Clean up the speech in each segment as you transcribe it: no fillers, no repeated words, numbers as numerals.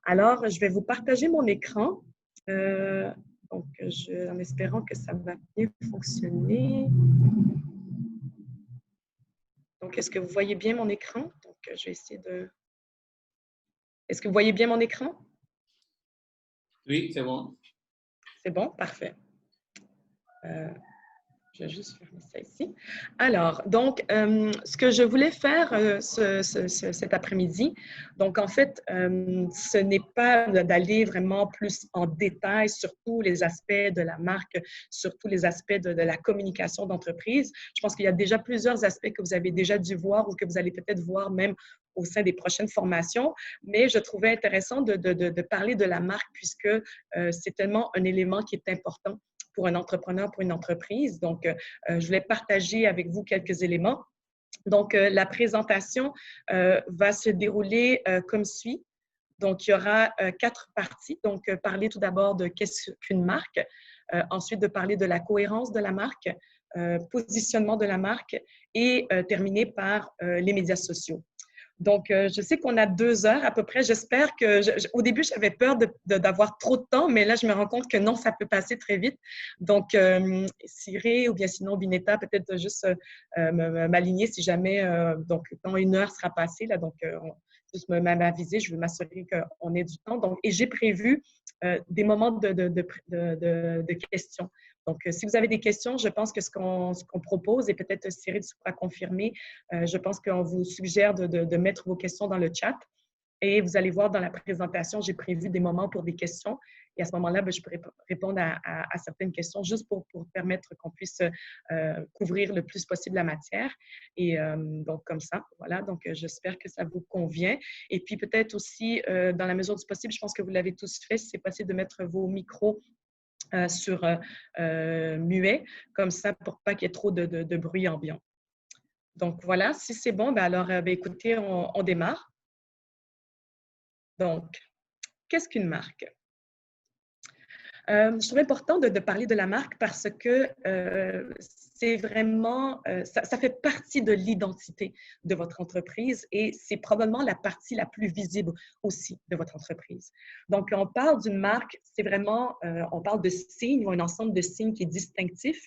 Alors, je vais vous partager mon écran. Donc, en espérant que ça va bien fonctionner. Donc, est-ce que vous voyez bien mon écran? Donc, je vais essayer de... Est-ce que vous voyez bien mon écran? Oui, c'est bon. C'est bon? Parfait. Je vais juste fermer ça ici. Alors, donc, ce que je voulais faire cet après-midi, donc en fait, ce n'est pas d'aller vraiment plus en détail sur tous les aspects de la marque, sur tous les aspects de la communication d'entreprise. Je pense qu'il y a déjà plusieurs aspects que vous avez déjà dû voir ou que vous allez peut-être voir même au sein des prochaines formations, mais je trouvais intéressant de parler de la marque puisque c'est tellement un élément qui est important pour un entrepreneur, pour une entreprise. Donc, je voulais partager avec vous quelques éléments. Donc, la présentation va se dérouler comme suit. Donc, il y aura 4 parties. Donc, parler tout d'abord de qu'est-ce qu'une marque, ensuite de parler de la cohérence de la marque, positionnement de la marque et terminer par les médias sociaux. Donc, je sais qu'on a 2 heures à peu près. J'espère que… au début, j'avais peur d'avoir trop de temps, mais là, je me rends compte que non, ça peut passer très vite. Donc, Cyril ou bien sinon Bineta, peut-être juste m'aligner si jamais, donc, quand 1 heure sera passée, là, donc, juste m'aviser, je veux m'assurer qu'on ait du temps. Donc, et j'ai prévu des moments de questions. Donc, si vous avez des questions, je pense que ce qu'on propose, et peut-être Cyril pourra confirmer, je pense qu'on vous suggère de mettre vos questions dans le chat. Et vous allez voir dans la présentation, j'ai prévu des moments pour des questions. Et à ce moment-là, je pourrais répondre à certaines questions juste pour permettre qu'on puisse couvrir le plus possible la matière. Et donc, comme ça, voilà. Donc, j'espère que ça vous convient. Et puis, peut-être aussi, dans la mesure du possible, je pense que vous l'avez tous fait, si c'est possible de mettre vos micros sur muet, comme ça, pour pas qu'il y ait trop de bruit ambiant. Donc, voilà, si c'est bon, alors, écoutez, on démarre. Donc, qu'est-ce qu'une marque? Je trouve important de parler de la marque parce que c'est vraiment, ça fait partie de l'identité de votre entreprise et c'est probablement la partie la plus visible aussi de votre entreprise. Donc, on parle d'une marque, c'est vraiment, on parle de signes ou un ensemble de signes qui est distinctif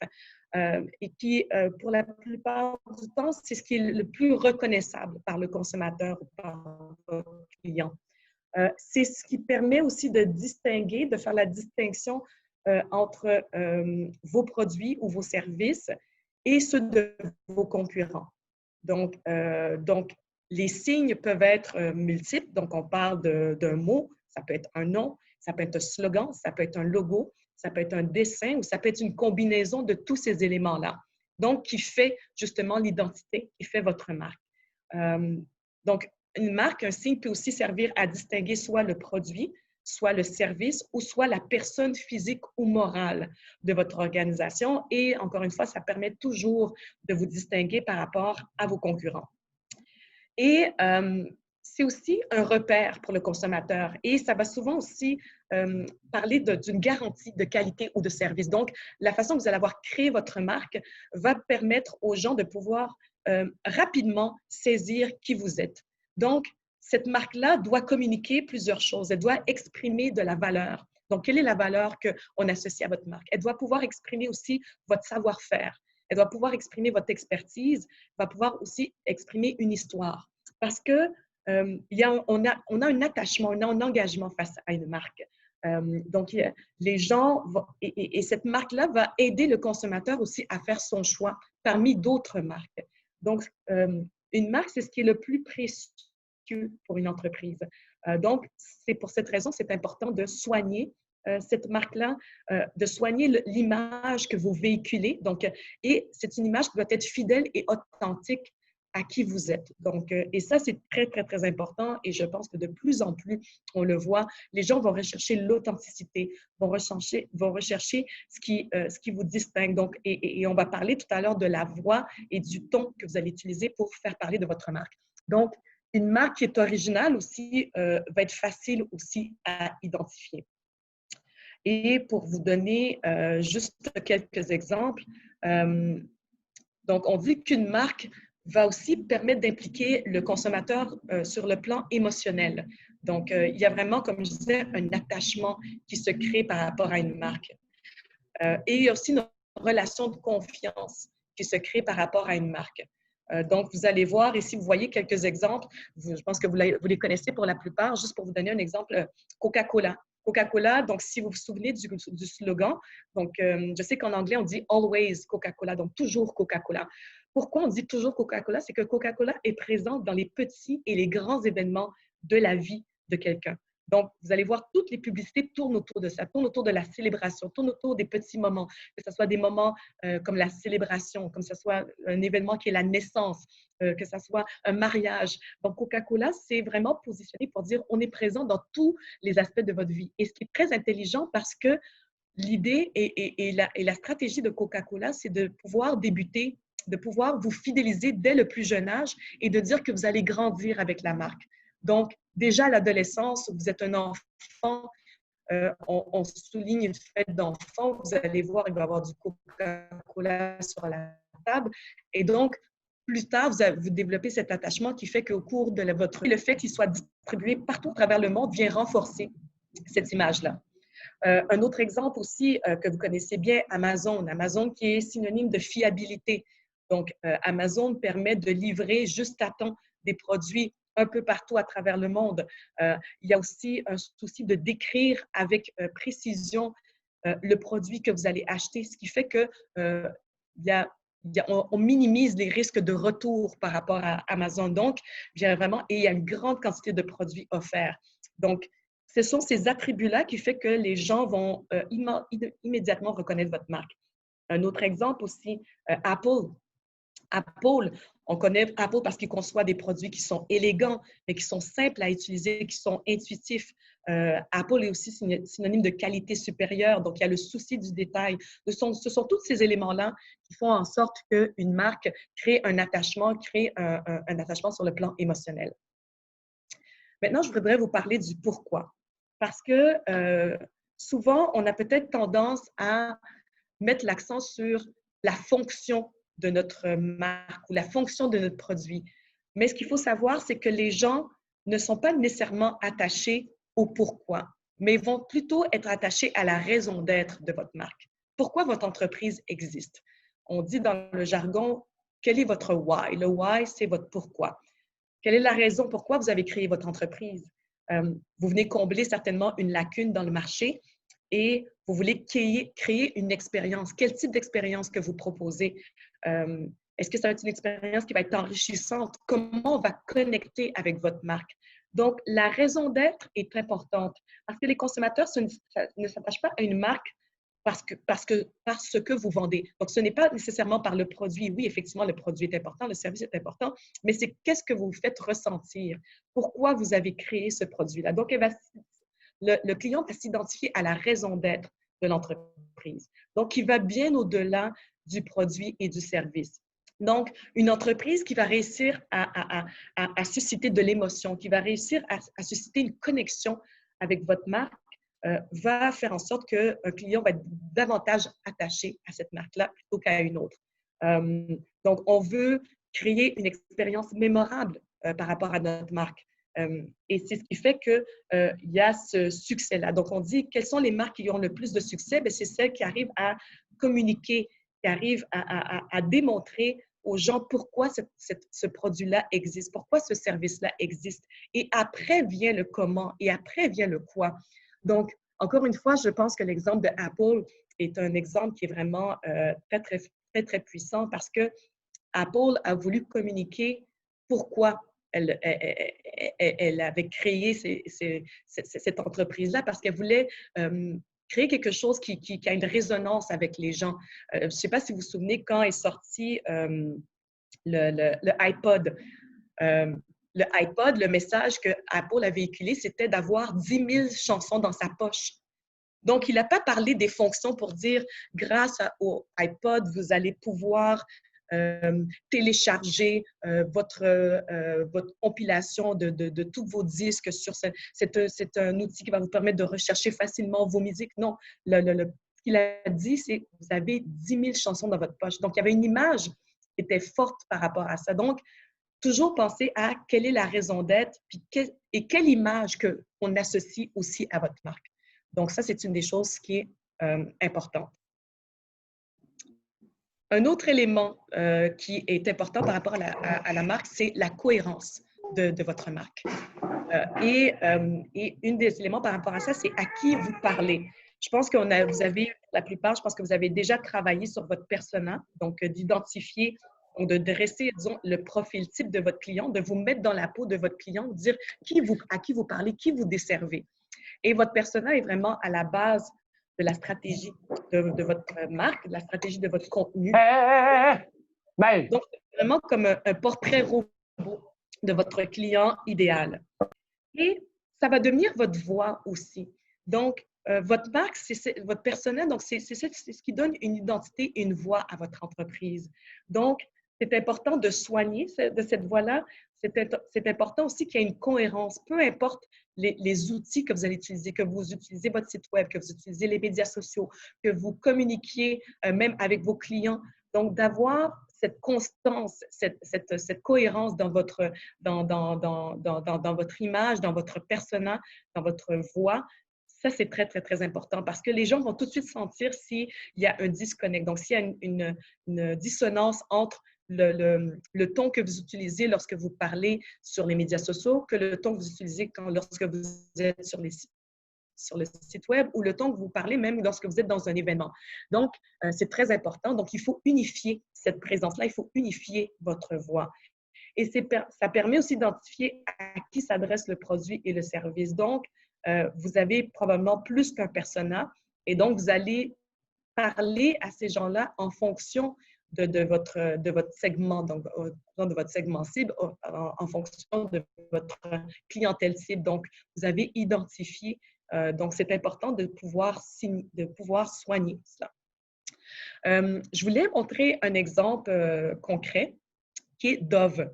et qui, pour la plupart du temps, c'est ce qui est le plus reconnaissable par le consommateur ou par le client. C'est ce qui permet aussi de distinguer, de faire la distinction entre vos produits ou vos services et ceux de vos concurrents. Donc, les signes peuvent être multiples. Donc, on parle d'un mot, ça peut être un nom, ça peut être un slogan, ça peut être un logo, ça peut être un dessin ou ça peut être une combinaison de tous ces éléments-là. Donc, qui fait justement l'identité, qui fait votre marque. Donc, une marque, un signe peut aussi servir à distinguer soit le produit, soit le service ou soit la personne physique ou morale de votre organisation. Et encore une fois, ça permet toujours de vous distinguer par rapport à vos concurrents. Et c'est aussi un repère pour le consommateur et ça va souvent aussi parler d'une garantie de qualité ou de service. Donc, la façon que vous allez avoir créé votre marque va permettre aux gens de pouvoir rapidement saisir qui vous êtes. Donc, cette marque-là doit communiquer plusieurs choses. Elle doit exprimer de la valeur. Donc, quelle est la valeur qu'on associe à votre marque? Elle doit pouvoir exprimer aussi votre savoir-faire. Elle doit pouvoir exprimer votre expertise, va pouvoir aussi exprimer une histoire. Parce que on a un attachement, on a un engagement face à une marque. Donc, les gens vont, et cette marque-là va aider le consommateur aussi à faire son choix parmi d'autres marques. Donc, une marque, c'est ce qui est le plus précieux pour une entreprise. Donc, c'est pour cette raison, c'est important de soigner cette marque-là, de soigner l'image que vous véhiculez. Donc, et c'est une image qui doit être fidèle et authentique à qui vous êtes. Donc, et ça, c'est très, très, très important et je pense que de plus en plus, on le voit, les gens vont rechercher l'authenticité, vont rechercher ce qui vous distingue. Donc, et on va parler tout à l'heure de la voix et du ton que vous allez utiliser pour faire parler de votre marque. Donc, une marque qui est originale aussi va être facile aussi à identifier. Et pour vous donner juste quelques exemples, donc on dit qu'une marque va aussi permettre d'impliquer le consommateur sur le plan émotionnel. Donc, il y a vraiment, comme je disais, un attachement qui se crée par rapport à une marque. Et il y a aussi une relation de confiance qui se crée par rapport à une marque. Donc, vous allez voir ici, vous voyez quelques exemples. Je pense que vous les connaissez pour la plupart. Juste pour vous donner un exemple, Coca-Cola. Coca-Cola, donc si vous vous souvenez du slogan, donc je sais qu'en anglais, on dit « always Coca-Cola », donc toujours Coca-Cola. Pourquoi on dit toujours Coca-Cola? C'est que Coca-Cola est présente dans les petits et les grands événements de la vie de quelqu'un. Donc, vous allez voir, toutes les publicités tournent autour de ça, tournent autour de la célébration, tournent autour des petits moments, que ce soit des moments comme la célébration, comme ce soit un événement qui est la naissance, que ce soit un mariage. Donc, Coca-Cola, c'est vraiment positionné pour dire on est présent dans tous les aspects de votre vie. Et ce qui est très intelligent parce que l'idée et la stratégie de Coca-Cola, c'est de pouvoir débuter, de pouvoir vous fidéliser dès le plus jeune âge et de dire que vous allez grandir avec la marque. Donc, déjà à l'adolescence, vous êtes un enfant, on souligne une fête d'enfant, vous allez voir, il va y avoir du Coca-Cola sur la table. Et donc, plus tard, vous développez cet attachement qui fait qu'au cours de votre vie, le fait qu'il soit distribué partout à travers le monde vient renforcer cette image-là. Un autre exemple aussi que vous connaissez bien, Amazon. Amazon qui est synonyme de fiabilité. Donc, Amazon permet de livrer juste à temps des produits un peu partout à travers le monde. Il y a aussi un souci de décrire avec précision le produit que vous allez acheter, ce qui fait que on minimise les risques de retour par rapport à Amazon. Donc, vraiment, et il y a une grande quantité de produits offerts. Donc, ce sont ces attributs-là qui font que les gens vont immédiatement reconnaître votre marque. Un autre exemple aussi, Apple. Apple, on connaît Apple parce qu'il conçoit des produits qui sont élégants, mais qui sont simples à utiliser, qui sont intuitifs. Apple est aussi synonyme de qualité supérieure, donc il y a le souci du détail. Ce sont tous ces éléments-là qui font en sorte qu'une marque crée un attachement sur le plan émotionnel. Maintenant, je voudrais vous parler du pourquoi. Parce que souvent, on a peut-être tendance à mettre l'accent sur la fonction de notre marque ou la fonction de notre produit. Mais ce qu'il faut savoir, c'est que les gens ne sont pas nécessairement attachés au pourquoi, mais vont plutôt être attachés à la raison d'être de votre marque. Pourquoi votre entreprise existe? On dit dans le jargon, quel est votre why? Le why, c'est votre pourquoi. Quelle est la raison pourquoi vous avez créé votre entreprise? Vous venez combler certainement une lacune dans le marché et vous voulez créer une expérience. Quel type d'expérience que vous proposez? Est-ce que ça va être une expérience qui va être enrichissante? Comment on va connecter avec votre marque? Donc, la raison d'être est importante parce que les consommateurs ne s'attachent pas à une marque parce que vous vendez. Donc, ce n'est pas nécessairement par le produit. Oui, effectivement, le produit est important, le service est important, mais c'est qu'est-ce que vous faites ressentir? Pourquoi vous avez créé ce produit-là? Donc, le client va s'identifier à la raison d'être de l'entreprise. Donc, il va bien au-delà du produit et du service. Donc, une entreprise qui va réussir à susciter de l'émotion, qui va réussir à susciter une connexion avec votre marque, va faire en sorte qu'un client va être davantage attaché à cette marque-là plutôt qu'à une autre. Donc, on veut créer une expérience mémorable par rapport à notre marque. Et c'est ce qui fait qu'il y a ce succès-là. Donc, on dit quelles sont les marques qui ont le plus de succès? Bien, c'est celles qui arrivent à communiquer, qui arrivent à démontrer aux gens pourquoi ce produit-là existe, pourquoi ce service-là existe. Et après vient le comment et après vient le quoi. Donc, encore une fois, je pense que l'exemple de Apple est un exemple qui est vraiment très puissant parce que Apple a voulu communiquer pourquoi elle avait créé cette entreprise-là, parce qu'elle voulait créer quelque chose qui a une résonance avec les gens. Je ne sais pas si vous vous souvenez quand est sorti le iPod. Le iPod, le message que Apple a véhiculé, c'était d'avoir 10 000 chansons dans sa poche. Donc, il n'a pas parlé des fonctions pour dire, grâce au iPod, vous allez pouvoir télécharger votre compilation de tous vos disques sur c'est un outil qui va vous permettre de rechercher facilement vos musiques. Non, ce qu'il a dit, c'est que vous avez 10 000 chansons dans votre poche. Donc, il y avait une image était forte par rapport à ça. Donc, toujours penser à quelle est la raison d'être et quelle image qu'on associe aussi à votre marque. Donc, ça, c'est une des choses qui est importante. Un autre élément qui est important par rapport à la marque, c'est la cohérence de votre marque. Et une des éléments par rapport à ça, c'est à qui vous parlez. Je pense que vous avez, pour la plupart, je pense que vous avez déjà travaillé sur votre persona, donc d'identifier, donc de dresser, disons, le profil type de votre client, de vous mettre dans la peau de votre client, de dire à qui vous parlez, qui vous desservez. Et votre persona est vraiment à la base de la stratégie de votre marque, de la stratégie de votre contenu. Donc, c'est vraiment comme un portrait robot de votre client idéal. Et ça va devenir votre voix aussi. Donc, votre marque, votre personnel, donc c'est ce qui donne une identité et une voix à votre entreprise. Donc, c'est important de soigner de cette voix-là. C'est important aussi qu'il y ait une cohérence, peu importe les outils que vous allez utiliser, que vous utilisez votre site web, que vous utilisez les médias sociaux, que vous communiquiez même avec vos clients. Donc, d'avoir cette constance, cette cohérence dans votre, dans votre image, dans votre persona, dans votre voix, ça, c'est très, très, très important parce que les gens vont tout de suite sentir s'il y a un disconnect. Donc, s'il y a une dissonance entre le ton que vous utilisez lorsque vous parlez sur les médias sociaux que le ton que vous utilisez lorsque vous êtes sur le site web ou le ton que vous parlez même lorsque vous êtes dans un événement. Donc, c'est très important. Donc, il faut unifier cette présence-là, il faut unifier votre voix. Et ça permet aussi d'identifier à qui s'adresse le produit et le service. Donc, vous avez probablement plus qu'un persona et donc, vous allez parler à ces gens-là en fonction de votre segment, donc de votre segment cible, en fonction de votre clientèle cible. Donc, vous avez identifié, donc c'est important de pouvoir soigner cela. Je voulais montrer un exemple concret qui est Dove.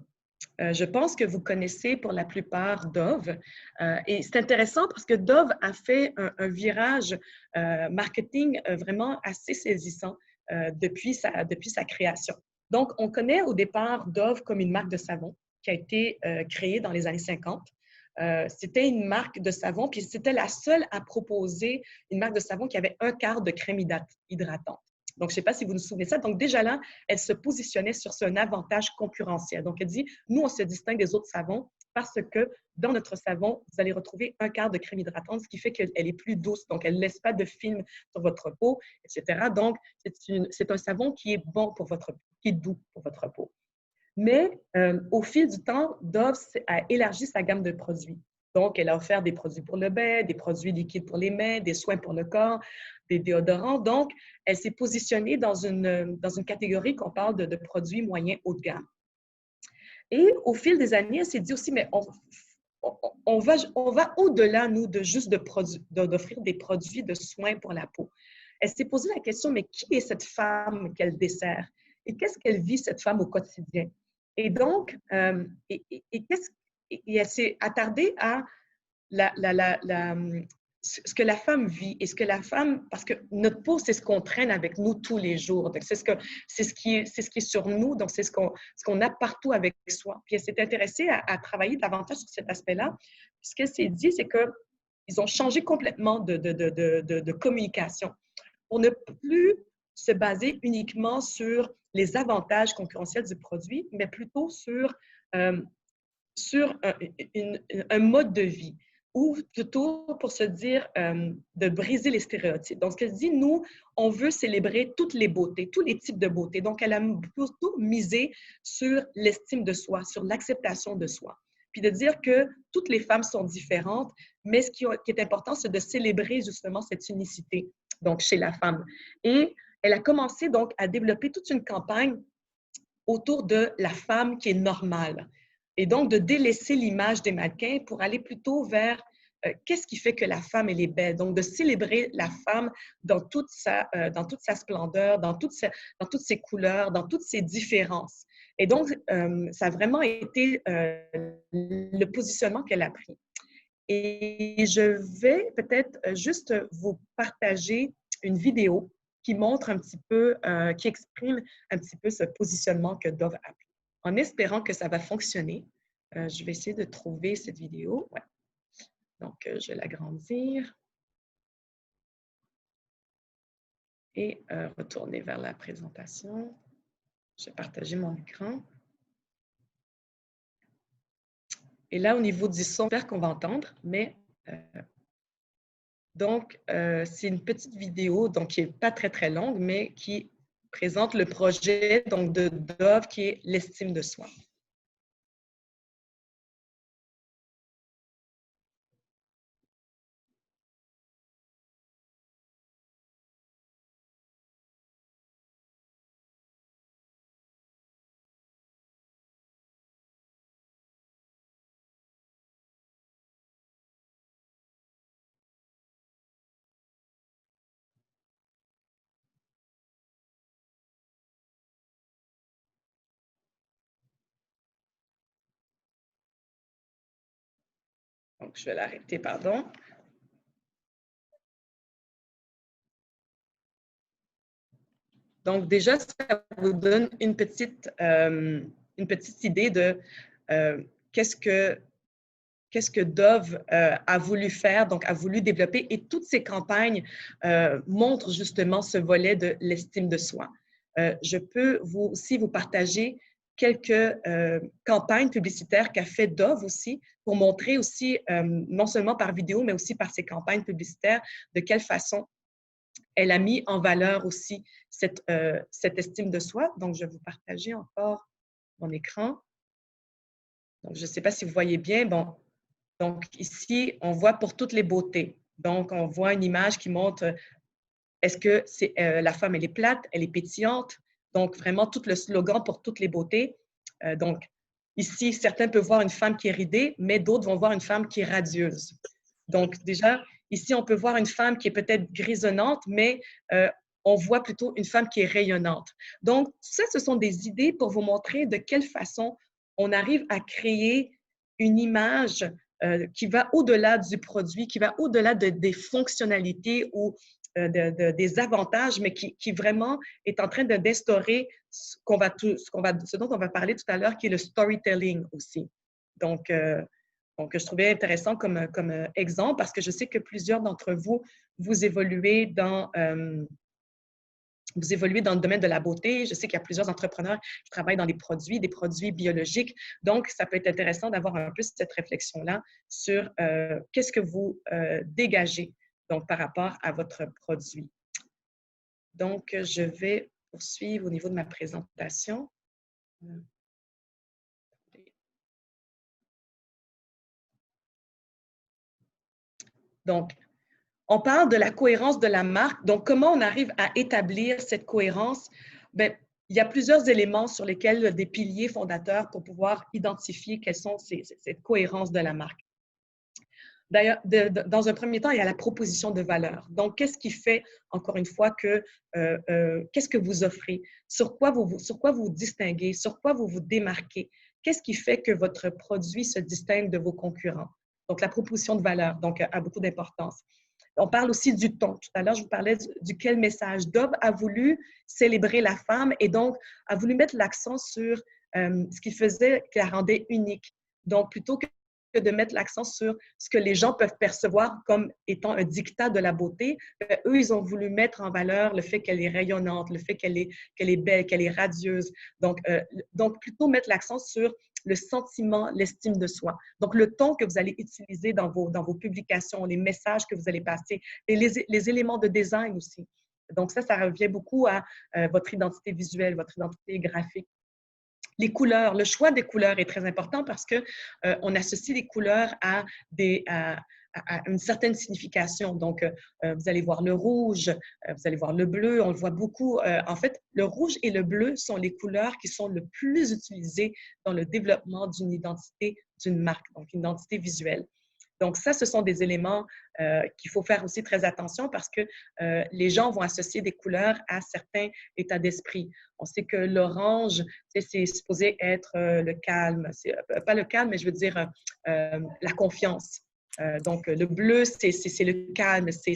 Je pense que vous connaissez pour la plupart Dove. Et c'est intéressant parce que Dove a fait un virage marketing vraiment assez saisissant depuis sa création. Donc, on connaît au départ Dove comme une marque de savon qui a été créée dans les années 50. C'était une marque de savon, puis c'était la seule à proposer une marque de savon qui avait un quart de crème hydratante. Donc, je ne sais pas si vous vous souvenez de ça. Donc, déjà là, elle se positionnait sur un avantage concurrentiel. Donc, elle dit, nous, on se distingue des autres savons parce que dans notre savon, vous allez retrouver un quart de crème hydratante, ce qui fait qu'elle est plus douce. Donc, elle ne laisse pas de film sur votre peau, etc. Donc, c'est un savon qui est bon pour votre peau, qui est doux pour votre peau. Mais au fil du temps, Dove a élargi sa gamme de produits. Donc, elle a offert des produits pour le bain, des produits liquides pour les mains, des soins pour le corps, des déodorants. Donc, elle s'est positionnée dans une catégorie qu'on parle de produits moyens haut de gamme. Et au fil des années, elle s'est dit aussi, mais on va au-delà, nous, de juste d'offrir des produits de soins pour la peau. Elle s'est posé la question, mais qui est cette femme qu'elle dessert? Et qu'est-ce qu'elle vit, cette femme, au quotidien? Et donc, elle s'est attardée à ce que la femme vit et ce que la femme, parce que notre peau, c'est ce qu'on traîne avec nous tous les jours. Donc, c'est ce qui est sur nous, donc c'est ce qu'on a partout avec soi. Puis elle s'est intéressée à travailler davantage sur cet aspect-là. Ce qu'elle s'est dit, c'est qu'ils ont changé complètement de communication pour ne plus se baser uniquement sur les avantages concurrentiels du produit, mais plutôt sur un mode de vie ou plutôt pour se dire de briser les stéréotypes. Donc, ce qu'elle dit, nous, on veut célébrer toutes les beautés, tous les types de beauté. Donc, elle a plutôt misé sur l'estime de soi, sur l'acceptation de soi. Puis de dire que toutes les femmes sont différentes, mais ce qui est important, c'est de célébrer justement cette unicité, donc chez la femme. Et elle a commencé donc à développer toute une campagne autour de la femme qui est normale. Et donc, de délaisser l'image des mannequins pour aller plutôt vers qu'est-ce qui fait que la femme, elle est belle. Donc, de célébrer la femme dans toute sa splendeur, dans toutes ses couleurs, dans toutes ses différences. Et donc, ça a vraiment été le positionnement qu'elle a pris. Et je vais peut-être juste vous partager une vidéo qui montre un petit peu, qui exprime un petit peu ce positionnement que Dove a pris. En espérant que ça va fonctionner, je vais essayer de trouver cette vidéo. Ouais. Donc, je vais l'agrandir et retourner vers la présentation. Je vais partager mon écran. Et là, au niveau du son, j'espère qu'on va entendre, mais donc, c'est une petite vidéo donc, qui n'est pas très, très longue, mais qui présente le projet donc, de Dove qui est l'estime de soi. Donc, je vais l'arrêter, pardon. Donc, déjà, ça vous donne une petite idée de qu'est-ce que Dove a voulu faire, donc a voulu développer. Et toutes ces campagnes montrent justement ce volet de l'estime de soi. Je peux aussi vous partager quelques campagnes publicitaires qu'a fait Dove aussi pour montrer aussi, non seulement par vidéo, mais aussi par ses campagnes publicitaires, de quelle façon elle a mis en valeur aussi cette estime de soi. Donc, je vais vous partager encore mon écran. Donc, je ne sais pas si vous voyez bien. Bon, donc ici, on voit pour toutes les beautés. Donc, on voit une image qui montre est-ce que la femme, elle est plate, elle est pétillante. Donc, vraiment, tout le slogan pour toutes les beautés. Donc, ici, certains peuvent voir une femme qui est ridée, mais d'autres vont voir une femme qui est radieuse. Donc, déjà, ici, on peut voir une femme qui est peut-être grisonnante, mais on voit plutôt une femme qui est rayonnante. Donc, ça, ce sont des idées pour vous montrer de quelle façon on arrive à créer une image qui va au-delà du produit, qui va au-delà des fonctionnalités ou des avantages, mais qui vraiment est en train d'instaurer ce dont on va parler tout à l'heure, qui est le storytelling aussi. Donc, je trouvais intéressant comme exemple parce que je sais que plusieurs d'entre vous, vous évoluez dans le domaine de la beauté. Je sais qu'il y a plusieurs entrepreneurs qui travaillent dans des produits biologiques. Donc, ça peut être intéressant d'avoir un peu cette réflexion-là sur qu'est-ce que vous dégagez donc, par rapport à votre produit. Donc, je vais poursuivre au niveau de ma présentation. Donc, on parle de la cohérence de la marque. Donc, comment on arrive à établir cette cohérence? Bien, il y a plusieurs éléments sur lesquels des piliers fondateurs pour pouvoir identifier quelles sont cette cohérence de la marque. D'ailleurs, dans un premier temps, il y a la proposition de valeur. Donc, qu'est-ce qui fait, encore une fois, qu'est-ce que vous offrez? Sur quoi vous vous distinguez? Sur quoi vous vous démarquez? Qu'est-ce qui fait que votre produit se distingue de vos concurrents? Donc, la proposition de valeur, donc, a beaucoup d'importance. On parle aussi du ton. Tout à l'heure, je vous parlais duquel message. Dove a voulu célébrer la femme et donc a voulu mettre l'accent sur ce qui faisait, qui la rendait unique. Donc, plutôt que de mettre l'accent sur ce que les gens peuvent percevoir comme étant un diktat de la beauté, eux, ils ont voulu mettre en valeur le fait qu'elle est rayonnante, le fait qu'elle est belle, qu'elle est radieuse. Donc, plutôt mettre l'accent sur le sentiment, l'estime de soi. Donc, le ton que vous allez utiliser dans vos publications, les messages que vous allez passer, et les éléments de design aussi. Donc, ça revient beaucoup à votre identité visuelle, votre identité graphique. Les couleurs, le choix des couleurs est très important parce qu'on associe les couleurs à une certaine signification. Donc, vous allez voir le rouge, vous allez voir le bleu, on le voit beaucoup. En fait, le rouge et le bleu sont les couleurs qui sont le plus utilisées dans le développement d'une identité d'une marque, donc une identité visuelle. Donc, ça, ce sont des éléments qu'il faut faire aussi très attention parce que les gens vont associer des couleurs à certains états d'esprit. On sait que l'orange, c'est supposé être le calme. Pas le calme, mais je veux dire la confiance. Donc, le bleu, c'est le calme, c'est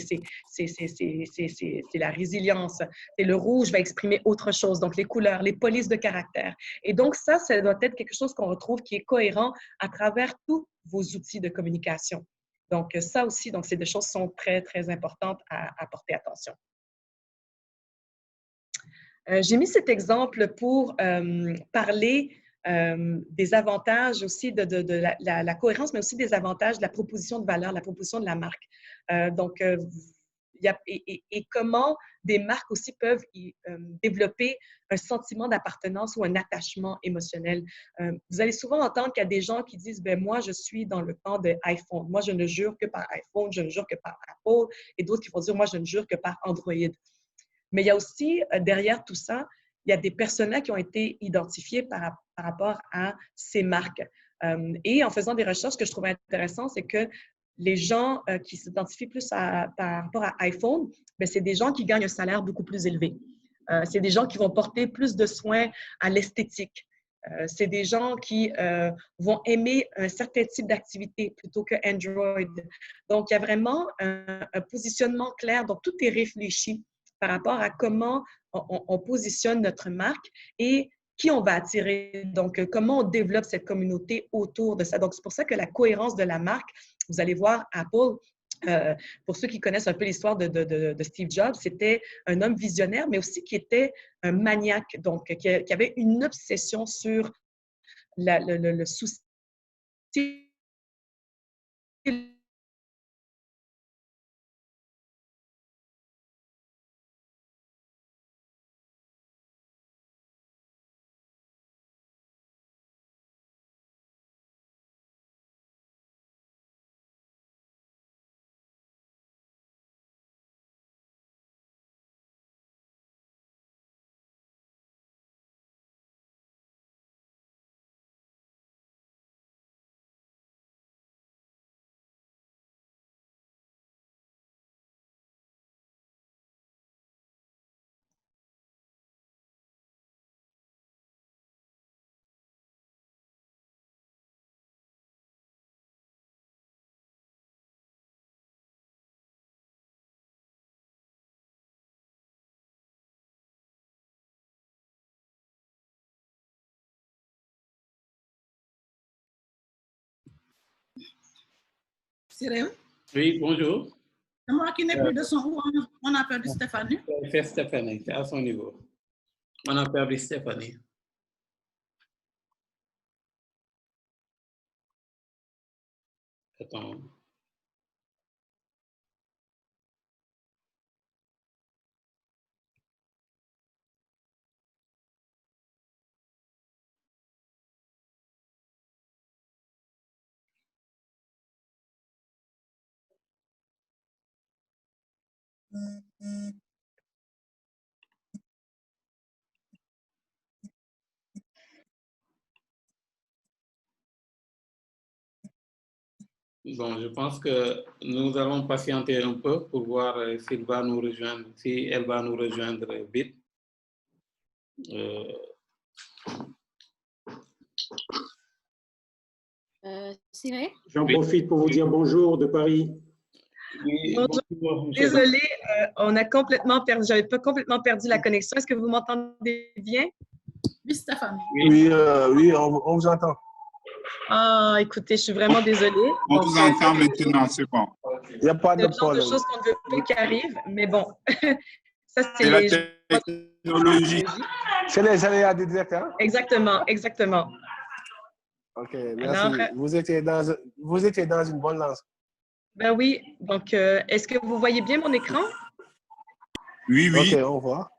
la résilience. Et le rouge va exprimer autre chose, donc les couleurs, les polices de caractère. Et donc, ça doit être quelque chose qu'on retrouve qui est cohérent à travers tous vos outils de communication. Donc, ça aussi, donc, c'est des choses qui sont très, très importantes à porter attention. J'ai mis cet exemple pour parler des avantages aussi de la cohérence, mais aussi des avantages de la proposition de valeur, la proposition de la marque. Et comment des marques aussi peuvent développer un sentiment d'appartenance ou un attachement émotionnel. Vous allez souvent entendre qu'il y a des gens qui disent « ben moi, je suis dans le camp de iPhone. Moi, je ne jure que par iPhone, je ne jure que par Apple. » Et d'autres qui vont dire « moi, je ne jure que par Android. » Mais il y a aussi, derrière tout ça, il y a des personas qui ont été identifiés par rapport à ces marques. Et en faisant des recherches, ce que je trouvais intéressant, c'est que les gens qui s'identifient plus par rapport à iPhone, c'est des gens qui gagnent un salaire beaucoup plus élevé. C'est des gens qui vont porter plus de soins à l'esthétique. C'est des gens qui vont aimer un certain type d'activité plutôt que Android. Donc, il y a vraiment un positionnement clair. Donc, tout est réfléchi par rapport à comment on positionne notre marque et qui on va attirer. Donc, comment on développe cette communauté autour de ça. Donc, c'est pour ça que la cohérence de la marque, vous allez voir Apple, pour ceux qui connaissent un peu l'histoire de Steve Jobs, c'était un homme visionnaire, mais aussi qui était un maniaque, donc qui avait une obsession sur le souci Cyril? Oui, bonjour. C'est moi qui n'ai plus de son ou on a perdu Stéphanie? C'est Stéphanie, c'est à son niveau. On a perdu Stéphanie. Attends. Bon, je pense que nous allons patienter un peu pour voir s'il va nous rejoindre, si elle va nous rejoindre vite. Cyril? J'en profite pour vous dire bonjour de Paris. Oui, bonjour. Désolée, on a complètement perdu, j'avais pas complètement perdu la connexion. Est-ce que vous m'entendez bien? Oui, Stéphanie. Oui, on vous entend. Ah, écoutez, je suis vraiment désolée. On vous entend maintenant, c'est bon. Il n'y a pas de C'est le genre de problème. choses qu'on ne veut pas qui arrivent, mais bon, ça c'est C'est la les technologie. C'est les aléas du direct, hein? Exactement, exactement. OK, merci. Alors, vous étiez dans une bonne lance. Ben oui, donc est-ce que vous voyez bien mon écran? Oui, oui. OK, on voit.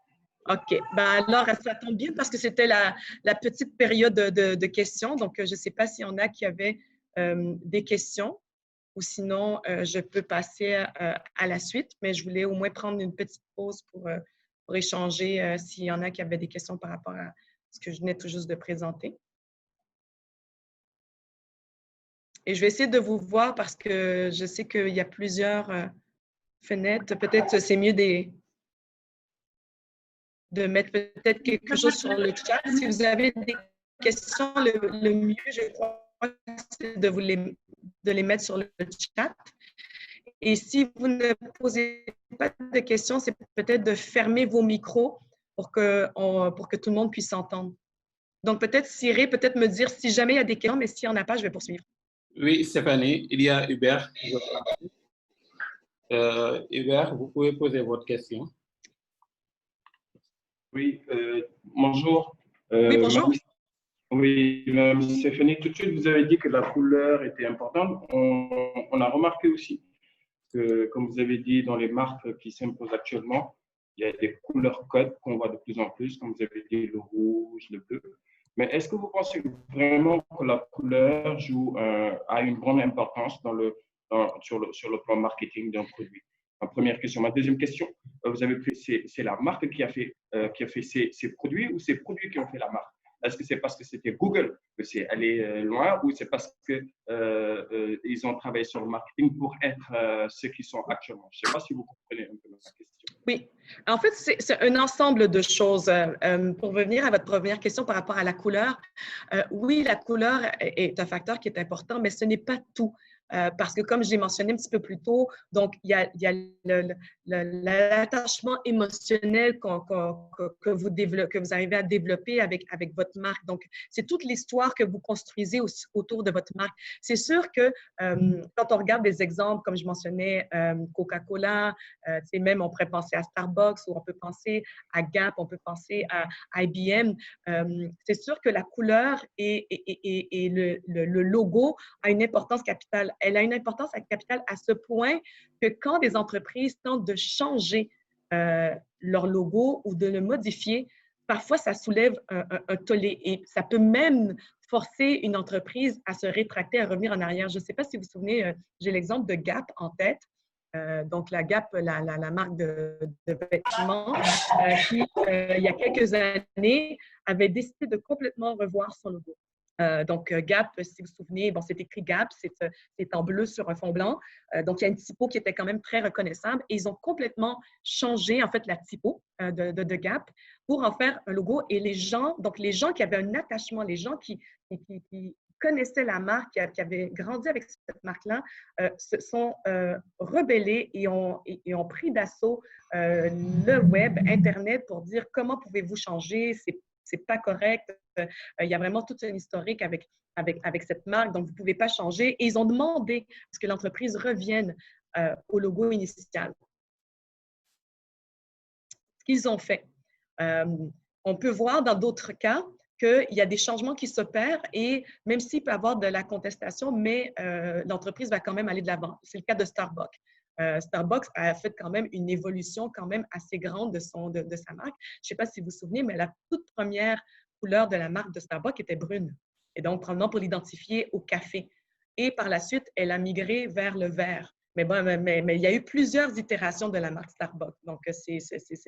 OK. Ben alors, ça tombe bien parce que c'était la petite période de questions. Donc, je ne sais pas s'il y en a qui avaient des questions ou sinon, je peux passer à la suite, mais je voulais au moins prendre une petite pause pour échanger s'il y en a qui avaient des questions par rapport à ce que je venais tout juste de présenter. Et je vais essayer de vous voir parce que je sais qu'il y a plusieurs fenêtres. Peut-être c'est mieux de mettre peut-être quelque chose sur le chat. Si vous avez des questions, le mieux, je crois, c'est de de les mettre sur le chat. Et si vous ne posez pas de questions, c'est peut-être de fermer vos micros pour que tout le monde puisse s'entendre. Donc, peut-être, Cyril, peut-être me dire si jamais il y a des questions, mais s'il n'y en a pas, je vais poursuivre. Oui, Stéphanie, il y a Hubert. Hubert, vous pouvez poser votre question. Oui, bonjour. Oui, bonjour. Oui, Mme Stéphanie, tout de suite, vous avez dit que la couleur était importante. On a remarqué aussi que, comme vous avez dit, dans les marques qui s'imposent actuellement, il y a des couleurs codes qu'on voit de plus en plus, comme vous avez dit, le rouge, le bleu. Mais est-ce que vous pensez vraiment que la couleur a une grande importance sur le plan marketing d'un produit? Ma première question. Ma deuxième question, vous avez pris, c'est la marque qui a fait ces produits ou ces produits qui ont fait la marque? Est-ce que c'est parce que c'était Google que c'est allé loin ou c'est parce qu'ils ont travaillé sur le marketing pour être ceux qui sont actuellement? Je ne sais pas si vous comprenez un peu ma question. Oui, en fait, c'est un ensemble de choses. Pour revenir à votre première question par rapport à la couleur, oui, la couleur est un facteur qui est important, mais ce n'est pas tout. Parce que, comme j'ai mentionné un petit peu plus tôt, donc il y a l'attachement émotionnel que vous arrivez à développer avec votre marque. Donc, c'est toute l'histoire que vous construisez autour de votre marque. C'est sûr que quand on regarde des exemples, comme je mentionnais, Coca-Cola, même on pourrait penser à Starbucks ou on peut penser à Gap, on peut penser à IBM. C'est sûr que la couleur et le logo a une importance capitale. Elle a une importance capitale à ce point que quand des entreprises tentent de changer leur logo ou de le modifier, parfois ça soulève un tollé et ça peut même forcer une entreprise à se rétracter, à revenir en arrière. Je ne sais pas si vous vous souvenez, j'ai l'exemple de Gap en tête. Donc, la Gap, la marque de vêtements, qui, il y a quelques années, avait décidé de complètement revoir son logo. Donc, Gap, si vous vous souvenez, bon, c'est écrit Gap, c'est en bleu sur un fond blanc. Donc, il y a une typo qui était quand même très reconnaissable et ils ont complètement changé, en fait, la typo de Gap pour en faire un logo. Et les gens qui avaient un attachement, les gens qui connaissaient la marque, qui avaient grandi avec cette marque-là, se sont rebellés et ont pris d'assaut le web, Internet, pour dire comment pouvez-vous changer, c'est pas correct. Il y a vraiment toute une historique avec cette marque, donc vous ne pouvez pas changer. Et ils ont demandé à ce que l'entreprise revienne au logo initial. Ce qu'ils ont fait. On peut voir dans d'autres cas qu'il y a des changements qui s'opèrent et même s'il peut y avoir de la contestation, mais l'entreprise va quand même aller de l'avant. C'est le cas de Starbucks. Starbucks a fait quand même une évolution quand même assez grande de sa marque. Je ne sais pas si vous vous souvenez, mais la toute première couleur de la marque de Starbucks était brune. Et donc, probablement pour l'identifier au café. Et par la suite, elle a migré vers le vert. Mais bon, mais il y a eu plusieurs itérations de la marque Starbucks. Donc, c'est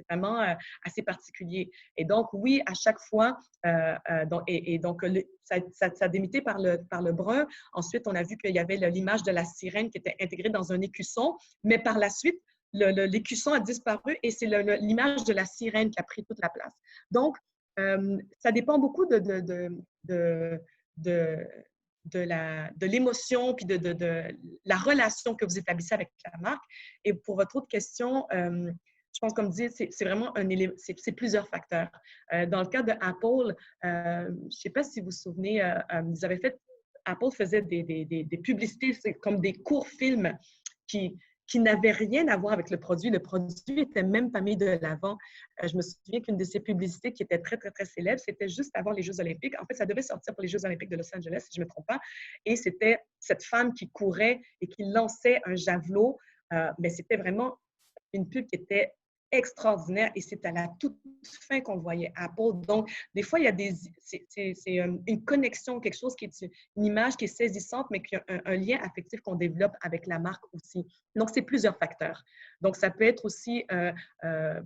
vraiment assez particulier. Et donc, oui, à chaque fois, ça a débuté par le brun. Ensuite, on a vu qu'il y avait l'image de la sirène qui était intégrée dans un écusson. Mais par la suite, l'écusson a disparu et c'est l'image de la sirène qui a pris toute la place. Donc, ça dépend beaucoup de l'émotion puis de la relation que vous établissez avec la marque. Et pour votre autre question, je pense, comme dit, c'est vraiment c'est plusieurs facteurs. Dans le cas de Apple, je ne sais pas si vous vous souvenez, Apple faisait des publicités, c'est comme des courts films qui n'avaient rien à voir avec le produit. Le produit n'était même pas mis de l'avant. Je me souviens qu'une de ces publicités qui était très, très, très célèbre, c'était juste avant les Jeux olympiques. En fait, ça devait sortir pour les Jeux olympiques de Los Angeles, si je ne me trompe pas. Et c'était cette femme qui courait et qui lançait un javelot. Mais c'était vraiment une pub qui était extraordinaire et c'est à la toute fin qu'on voyait Apple. Donc, des fois, il y a c'est une connexion, quelque chose qui est une image qui est saisissante, mais qui a un lien affectif qu'on développe avec la marque aussi. Donc, c'est plusieurs facteurs. Donc, ça peut être aussi,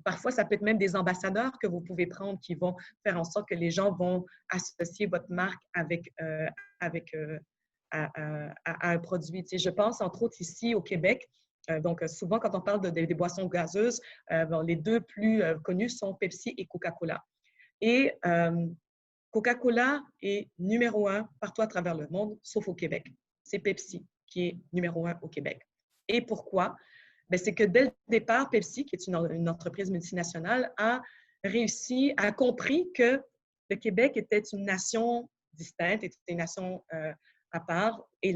parfois, ça peut être même des ambassadeurs que vous pouvez prendre qui vont faire en sorte que les gens vont associer votre marque avec un produit. Tu sais, je pense, entre autres, ici au Québec, donc, souvent, quand on parle des boissons gazeuses, les deux plus connus sont Pepsi et Coca-Cola. Et Coca-Cola est numéro 1 partout à travers le monde, sauf au Québec. C'est Pepsi qui est numéro 1 au Québec. Et pourquoi? Bien, c'est que dès le départ, Pepsi, qui est une entreprise multinationale, a compris que le Québec était une nation distincte, était une nation à part, et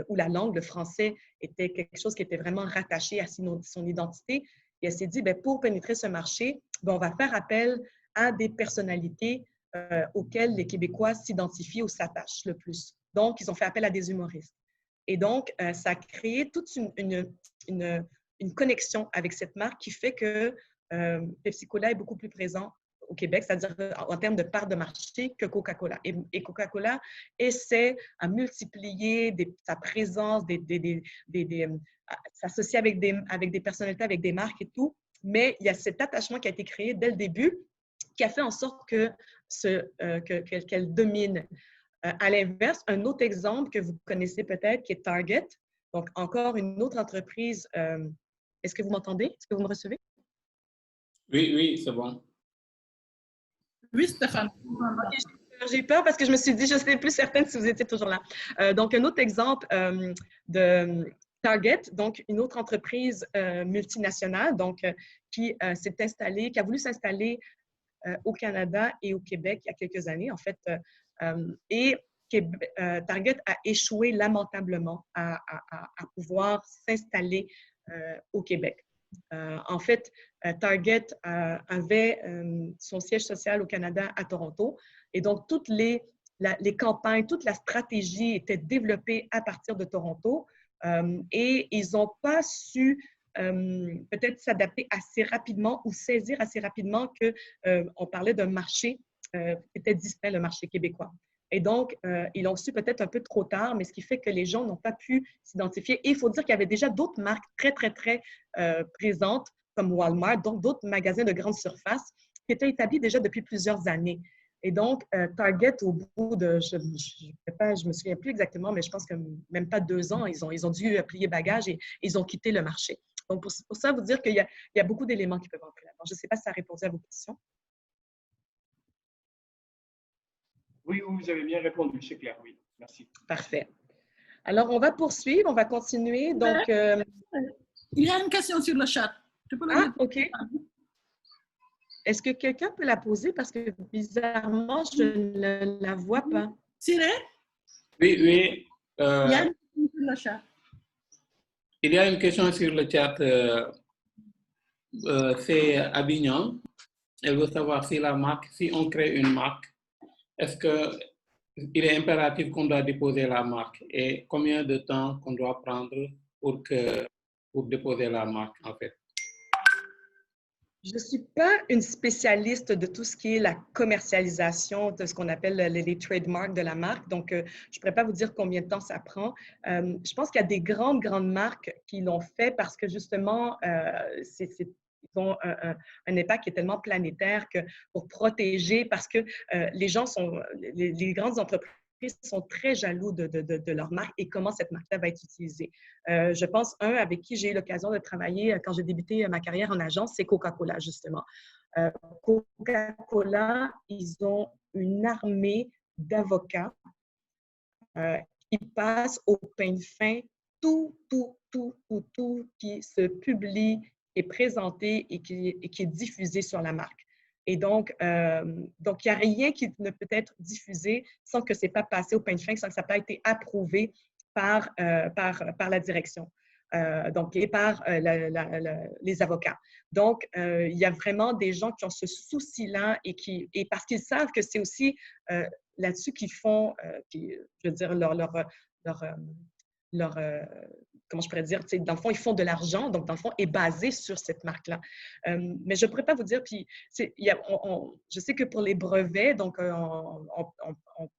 où la langue, le français, était quelque chose qui était vraiment rattaché à son identité. Et elle s'est dit, bien, pour pénétrer ce marché, bien, on va faire appel à des personnalités auxquelles les Québécois s'identifient ou s'attachent le plus. Donc, ils ont fait appel à des humoristes. Et donc, ça a créé toute une connexion avec cette marque qui fait que Pepsi-Cola est beaucoup plus présent au Québec, c'est-à-dire en termes de part de marché que Coca-Cola. Et Coca-Cola essaie à multiplier sa présence, s'associer avec des personnalités, avec des marques et tout, mais il y a cet attachement qui a été créé dès le début qui a fait en sorte qu'elle domine. À l'inverse, un autre exemple que vous connaissez peut-être, qui est Target, donc encore une autre entreprise. Est-ce que vous m'entendez? Est-ce que vous me recevez? Oui, oui, c'est bon. Oui, Stéphane. J'ai peur parce que je me suis dit, je ne sais plus certaine si vous étiez toujours là. Donc, un autre exemple de Target, donc une autre entreprise multinationale donc, qui s'est installée, qui a voulu s'installer au Canada et au Québec il y a quelques années, en fait. Target a échoué lamentablement à pouvoir s'installer au Québec. En fait, Target avait son siège social au Canada à Toronto et donc toutes les campagnes, toute la stratégie était développée à partir de Toronto et ils n'ont pas su peut-être s'adapter assez rapidement ou saisir assez rapidement qu'on parlait d'un marché qui était distinct, le marché québécois. Et donc, ils l'ont su peut-être un peu trop tard, mais ce qui fait que les gens n'ont pas pu s'identifier. Et il faut dire qu'il y avait déjà d'autres marques très, très, très présentes, comme Walmart, donc d'autres magasins de grande surface qui étaient établis déjà depuis plusieurs années. Et donc, Target, au bout de, je me souviens plus exactement, mais je pense que même pas 2 ans, ils ont dû plier bagage et ils ont quitté le marché. Donc, pour ça, vous dire qu'il y a beaucoup d'éléments qui peuvent entrer là-dedans. Je ne sais pas si ça a répondu à vos questions. Oui, vous avez bien répondu, c'est clair, oui. Merci. Parfait. Alors, on va poursuivre, on va continuer. Donc, il y a une question sur le chat. Tu peux la mettre? OK. Est-ce que quelqu'un peut la poser? Parce que bizarrement, je ne la vois pas. Siré? Oui, oui. Il y a une question sur le chat. Il y a une question sur le chat. C'est Avignon. Elle veut savoir si si on crée une marque, est-ce qu'il est impératif qu'on doit déposer la marque et combien de temps qu'on doit prendre pour déposer la marque, en fait? Je ne suis pas une spécialiste de tout ce qui est la commercialisation de ce qu'on appelle les trademarks de la marque. Donc, je ne pourrais pas vous dire combien de temps ça prend. Je pense qu'il y a des grandes marques qui l'ont fait parce que justement, ils ont un impact qui est tellement planétaire que pour protéger, parce que les grandes entreprises sont très jaloux de leur marque et comment cette marque-là va être utilisée. Je pense, avec qui j'ai eu l'occasion de travailler quand j'ai débuté ma carrière en agence, c'est Coca-Cola, justement. Coca-Cola, ils ont une armée d'avocats qui passent au peigne fin tout qui se publie, est présenté et qui est diffusé sur la marque. Et donc, il n'y a rien qui ne peut être diffusé sans que ce n'est pas passé au peigne fin, sans que ça n'ait pas été approuvé par la direction et par les avocats. Donc, il y a vraiment des gens qui ont ce souci-là et parce qu'ils savent que c'est aussi là-dessus qu'ils font, je veux dire, comment je pourrais dire, dans le fond, ils font de l'argent, donc dans le fond, est basé sur cette marque-là. Mais je ne pourrais pas vous dire, puis je sais que pour les brevets, donc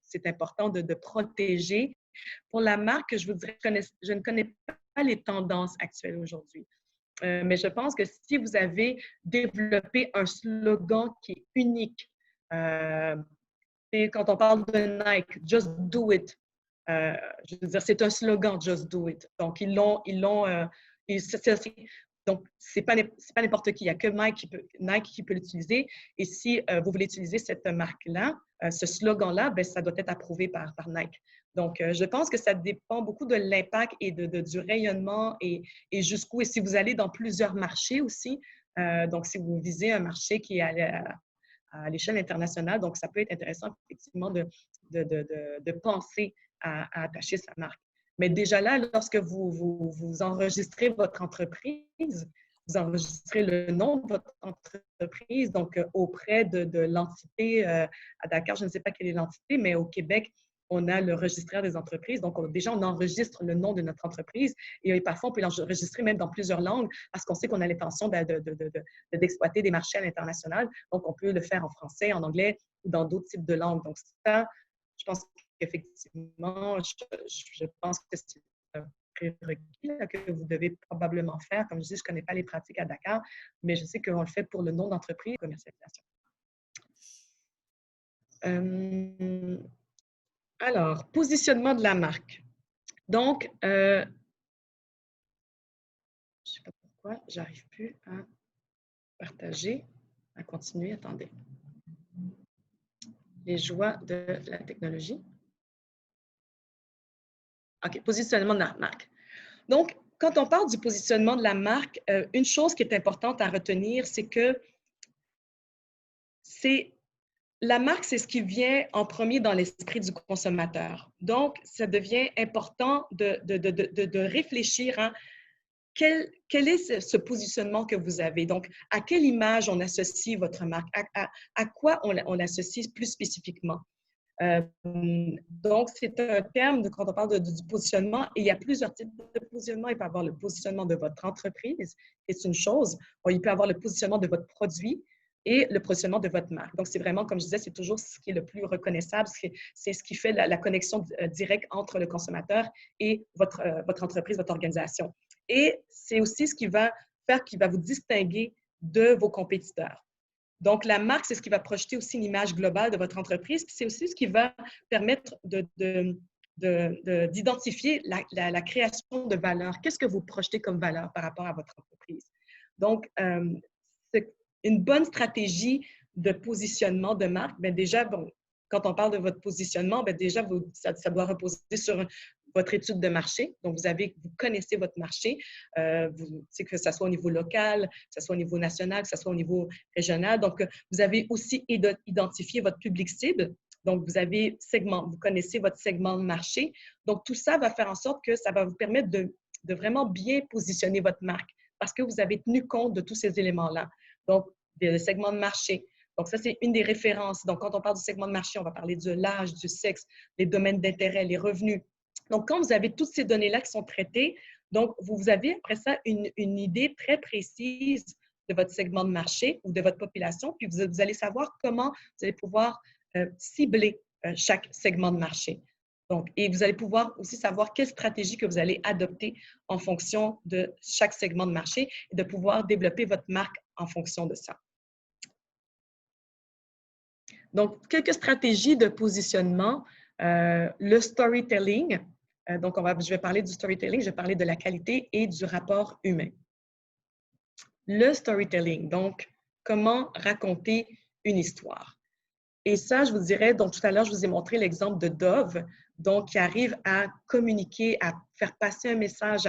c'est important de protéger. Pour la marque, je vous dirais, je ne connais pas les tendances actuelles aujourd'hui. Mais je pense que si vous avez développé un slogan qui est unique, quand on parle de Nike, Just Do It, je veux dire, c'est un slogan, Just Do It. Donc, Donc, ce n'est pas n'importe qui. Il n'y a que Nike qui peut l'utiliser. Et si vous voulez utiliser cette marque-là, ce slogan-là, ben, ça doit être approuvé par Nike. Donc, je pense que ça dépend beaucoup de l'impact et du rayonnement et jusqu'où. Et si vous allez dans plusieurs marchés aussi, donc si vous visez un marché qui est à l'échelle internationale, donc ça peut être intéressant effectivement de penser à attacher sa marque. Mais déjà là, lorsque vous enregistrez votre entreprise, vous enregistrez le nom de votre entreprise, donc auprès de l'entité à Dakar, je ne sais pas quelle est l'entité, mais au Québec, on a le registraire des entreprises. Donc, déjà, on enregistre le nom de notre entreprise et parfois, on peut l'enregistrer même dans plusieurs langues parce qu'on sait qu'on a l'intention d'exploiter des marchés à l'international. Donc, on peut le faire en français, en anglais ou dans d'autres types de langues. Donc, ça, je pense qu'effectivement, je pense que c'est un prérequis que vous devez probablement faire. Comme je dis, je ne connais pas les pratiques à Dakar, mais je sais qu'on le fait pour le nom d'entreprise et commercialisation. Alors, positionnement de la marque. Donc, je ne sais pas pourquoi, je n'arrive plus à partager, à continuer. Attendez. Les joies de la technologie. OK, positionnement de la marque. Donc, quand on parle du positionnement de la marque, une chose qui est importante à retenir, c'est que la marque, c'est ce qui vient en premier dans l'esprit du consommateur. Donc, ça devient important de réfléchir à quel est ce positionnement que vous avez. Donc, à quelle image on associe votre marque? À quoi on l'associe plus spécifiquement? Donc, c'est un terme quand on parle du positionnement, et il y a plusieurs types de positionnement. Il peut y avoir le positionnement de votre entreprise, c'est une chose. Il peut y avoir le positionnement de votre produit et le positionnement de votre marque. Donc, c'est vraiment, comme je disais, c'est toujours ce qui est le plus reconnaissable, c'est ce qui fait la connexion directe entre le consommateur et votre entreprise, votre organisation. Et c'est aussi ce qui va faire, qui va vous distinguer de vos compétiteurs. Donc, la marque, c'est ce qui va projeter aussi une image globale de votre entreprise, puis c'est aussi ce qui va permettre d'identifier la création de valeur. Qu'est-ce que vous projetez comme valeur par rapport à votre entreprise? Donc, c'est une bonne stratégie de positionnement de marque. Bien, déjà, bon, quand on parle de votre positionnement, bien, déjà, ça doit reposer sur votre étude de marché. Donc, vous connaissez votre marché, que ce soit au niveau local, que ce soit au niveau national, que ce soit au niveau régional. Donc, vous avez aussi identifié votre public cible. Donc, vous connaissez votre segment de marché. Donc, tout ça va faire en sorte que ça va vous permettre de vraiment bien positionner votre marque parce que vous avez tenu compte de tous ces éléments-là. Donc, le segment de marché. Donc, ça, c'est une des références. Donc, quand on parle du segment de marché, on va parler de l'âge, du sexe, les domaines d'intérêt, les revenus. Donc, quand vous avez toutes ces données-là qui sont traitées, donc, vous avez après ça une idée très précise de votre segment de marché ou de votre population, puis vous allez savoir comment vous allez pouvoir cibler chaque segment de marché. Donc, et vous allez pouvoir aussi savoir quelle stratégie que vous allez adopter en fonction de chaque segment de marché et de pouvoir développer votre marque en fonction de ça. Donc, quelques stratégies de positionnement. Le storytelling. Donc, je vais parler du storytelling, je vais parler de la qualité et du rapport humain. Le storytelling, donc, comment raconter une histoire. Et ça, je vous dirais, donc tout à l'heure, je vous ai montré l'exemple de Dove, donc qui arrive à communiquer, à faire passer un message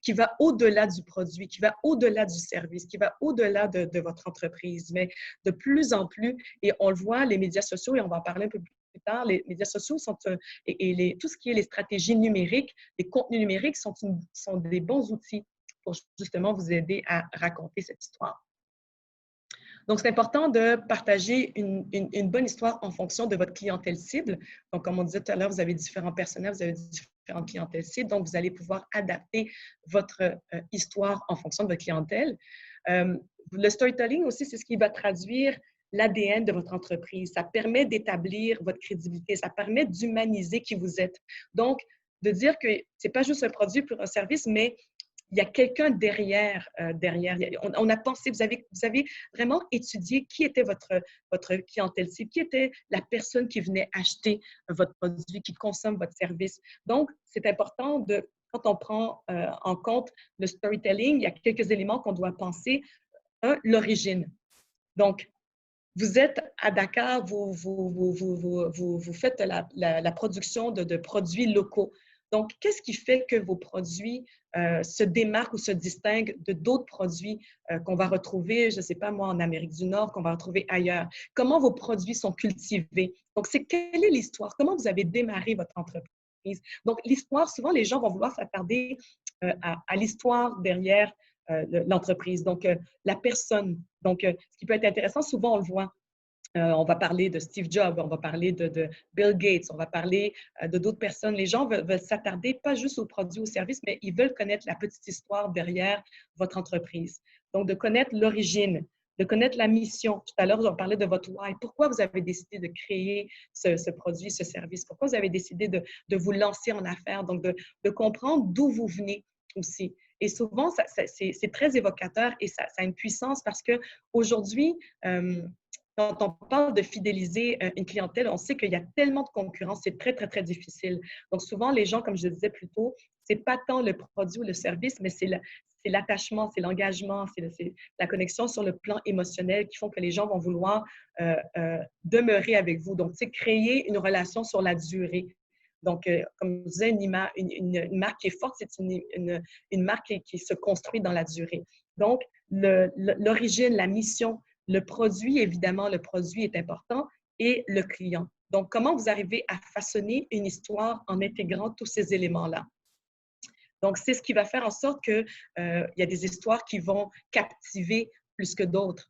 qui va au-delà du produit, qui va au-delà du service, qui va au-delà de votre entreprise. Mais de plus en plus, et on le voit, les médias sociaux, et on va en parler un peu plus tard, les médias sociaux sont, tout ce qui est les stratégies numériques, les contenus numériques sont des bons outils pour justement vous aider à raconter cette histoire. Donc, c'est important de partager une bonne histoire en fonction de votre clientèle cible. Donc, comme on disait tout à l'heure, vous avez différents personnels, vous avez différentes clientèles cibles. Donc, vous allez pouvoir adapter votre histoire en fonction de votre clientèle. Le storytelling aussi, c'est ce qui va traduire l'ADN de votre entreprise. Ça permet d'établir votre crédibilité. Ça permet d'humaniser qui vous êtes. Donc, de dire que ce n'est pas juste un produit pour un service, mais il y a quelqu'un derrière. On a pensé, vous avez vraiment étudié qui était votre clientèle cible, qui était la personne qui venait acheter votre produit, qui consomme votre service. Donc, c'est important quand on prend en compte le storytelling, il y a quelques éléments qu'on doit penser. Un, l'origine. Donc, vous êtes à Dakar, vous faites la production de produits locaux. Donc, qu'est-ce qui fait que vos produits se démarquent ou se distinguent de d'autres produits qu'on va retrouver, je ne sais pas moi, en Amérique du Nord, qu'on va retrouver ailleurs? Comment vos produits sont cultivés? Donc, quelle est l'histoire? Comment vous avez démarré votre entreprise? Donc, l'histoire, souvent, les gens vont vouloir s'attarder à l'histoire derrière l'entreprise. Donc, la personne. Donc, ce qui peut être intéressant, souvent, on le voit. On va parler de Steve Jobs, on va parler de Bill Gates, on va parler de d'autres personnes. Les gens veulent s'attarder pas juste aux produits, aux services, mais ils veulent connaître la petite histoire derrière votre entreprise. Donc, de connaître l'origine, de connaître la mission. Tout à l'heure, on parlait de votre why. Pourquoi vous avez décidé de créer ce produit, ce service? Pourquoi vous avez décidé de vous lancer en affaires? Donc, de comprendre d'où vous venez aussi. Et souvent, c'est très évocateur et ça a une puissance parce qu'aujourd'hui, quand on parle de fidéliser une clientèle, on sait qu'il y a tellement de concurrence, c'est très, très, très difficile. Donc, souvent, les gens, comme je le disais plus tôt, ce n'est pas tant le produit ou le service, mais c'est l'attachement, c'est l'engagement, c'est la connexion sur le plan émotionnel qui font que les gens vont vouloir demeurer avec vous. Donc, c'est créer une relation sur la durée. Donc, comme je disais, une marque qui est forte, c'est une marque qui se construit dans la durée. Donc, l'origine, la mission, le produit, évidemment, le produit est important, et le client. Donc, comment vous arrivez à façonner une histoire en intégrant tous ces éléments-là? Donc, c'est ce qui va faire en sorte qu'il y a des histoires qui vont captiver plus que d'autres.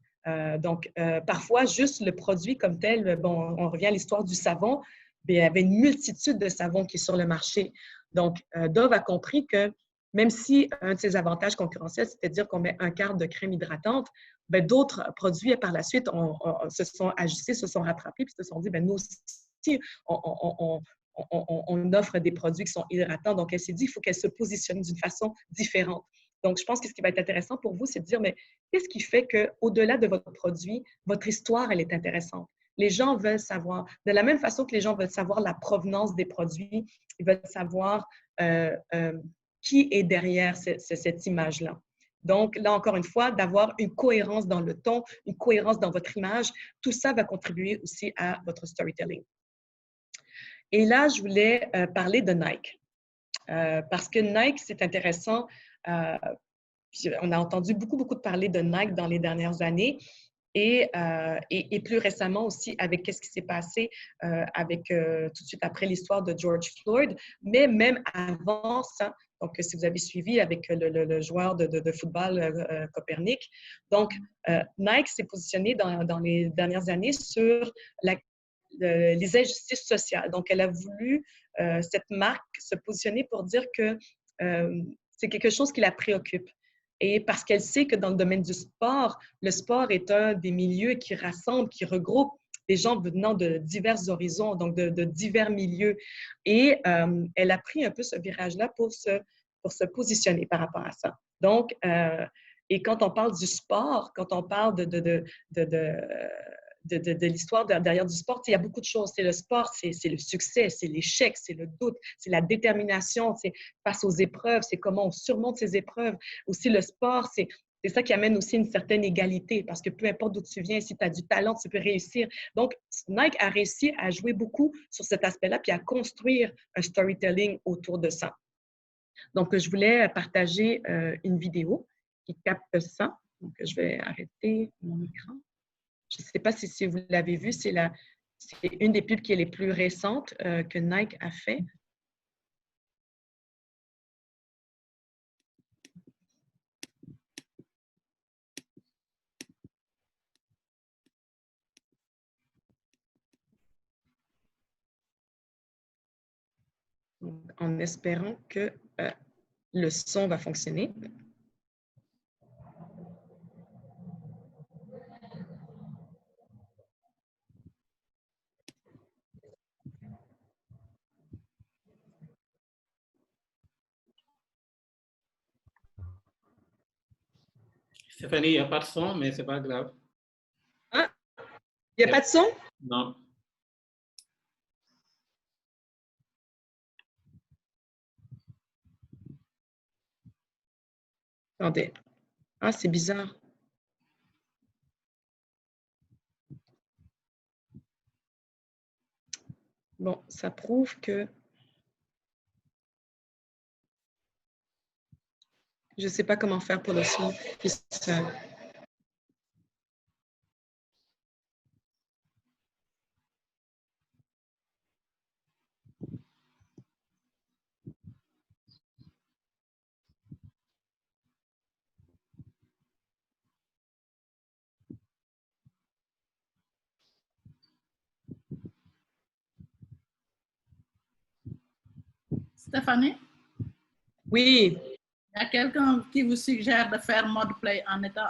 Parfois, juste le produit comme tel, bon, on revient à l'histoire du savon, bien, il y avait une multitude de savons qui est sur le marché. Donc, Dove a compris que même si un de ses avantages concurrentiels, c'est-à-dire qu'on met un quart de crème hydratante, bien, d'autres produits, par la suite, se sont ajustés, se sont rattrapés, puis se sont dit, bien, nous aussi, on offre des produits qui sont hydratants. Donc, elle s'est dit, il faut qu'elle se positionne d'une façon différente. Donc, je pense que ce qui va être intéressant pour vous, c'est de dire, mais qu'est-ce qui fait qu'au-delà de votre produit, votre histoire, elle est intéressante? Les gens veulent savoir, de la même façon que les gens veulent savoir la provenance des produits, ils veulent savoir qui est derrière cette image-là. Donc, là, encore une fois, d'avoir une cohérence dans le ton, une cohérence dans votre image, tout ça va contribuer aussi à votre storytelling. Et là, je voulais parler de Nike. Parce que Nike, c'est intéressant. On a entendu beaucoup de parler de Nike dans les dernières années. Et plus récemment aussi avec qu'est-ce qui s'est passé tout de suite après l'histoire de George Floyd, mais même avant ça, donc si vous avez suivi avec le joueur de football Copernic. Donc, Nike s'est positionné dans les dernières années sur les injustices sociales. Donc, elle a voulu, cette marque, se positionner pour dire que c'est quelque chose qui la préoccupe. Et parce qu'elle sait que dans le domaine du sport, le sport est un des milieux qui rassemble, qui regroupe des gens venant de divers horizons, donc de divers milieux. Et elle a pris un peu ce virage-là pour se positionner par rapport à ça. Donc, et quand on parle du sport, quand on parle de l'histoire derrière du sport, il y a beaucoup de choses. C'est le sport, c'est le succès, c'est l'échec, c'est le doute, c'est la détermination, c'est face aux épreuves, c'est comment on surmonte ces épreuves. Aussi, le sport, c'est ça qui amène aussi une certaine égalité, parce que peu importe d'où tu viens, si tu as du talent, tu peux réussir. Donc, Nike a réussi à jouer beaucoup sur cet aspect-là, puis à construire un storytelling autour de ça. Donc, je voulais partager une vidéo qui capte ça. Donc, je vais arrêter mon écran. Je ne sais pas si vous l'avez vu, c'est une des pubs qui est les plus récentes que Nike a fait. En espérant que le son va fonctionner. Stéphanie, il n'y a pas de son, mais ce n'est pas grave. Ah, il n'y a pas de son? Non. Attendez. Ah, c'est bizarre. Bon, ça prouve que je ne sais pas comment faire pour le son. Stéphanie, Oui. il y a quelqu'un qui vous suggère de faire mode play en étant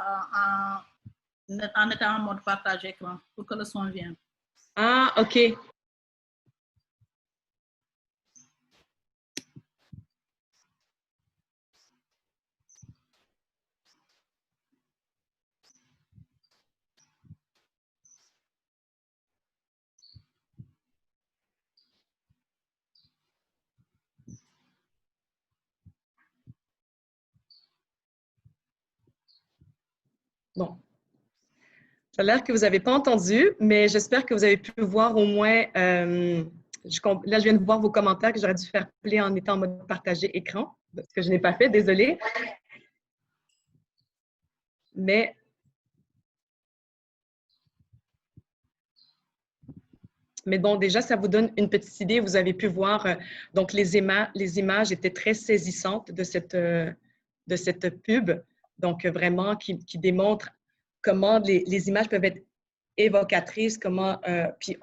en mode partage écran pour que le son vienne. Ah, OK. Bon. Ça a l'air que vous n'avez pas entendu, mais j'espère que vous avez pu voir au moins. Là, je viens de voir vos commentaires que j'aurais dû faire play en étant en mode partager écran, ce que je n'ai pas fait, désolée. Mais bon, déjà, ça vous donne une petite idée. Vous avez pu voir, donc les images étaient très saisissantes de cette pub. Donc, vraiment, qui démontre comment les images peuvent être évocatrices, comment, puis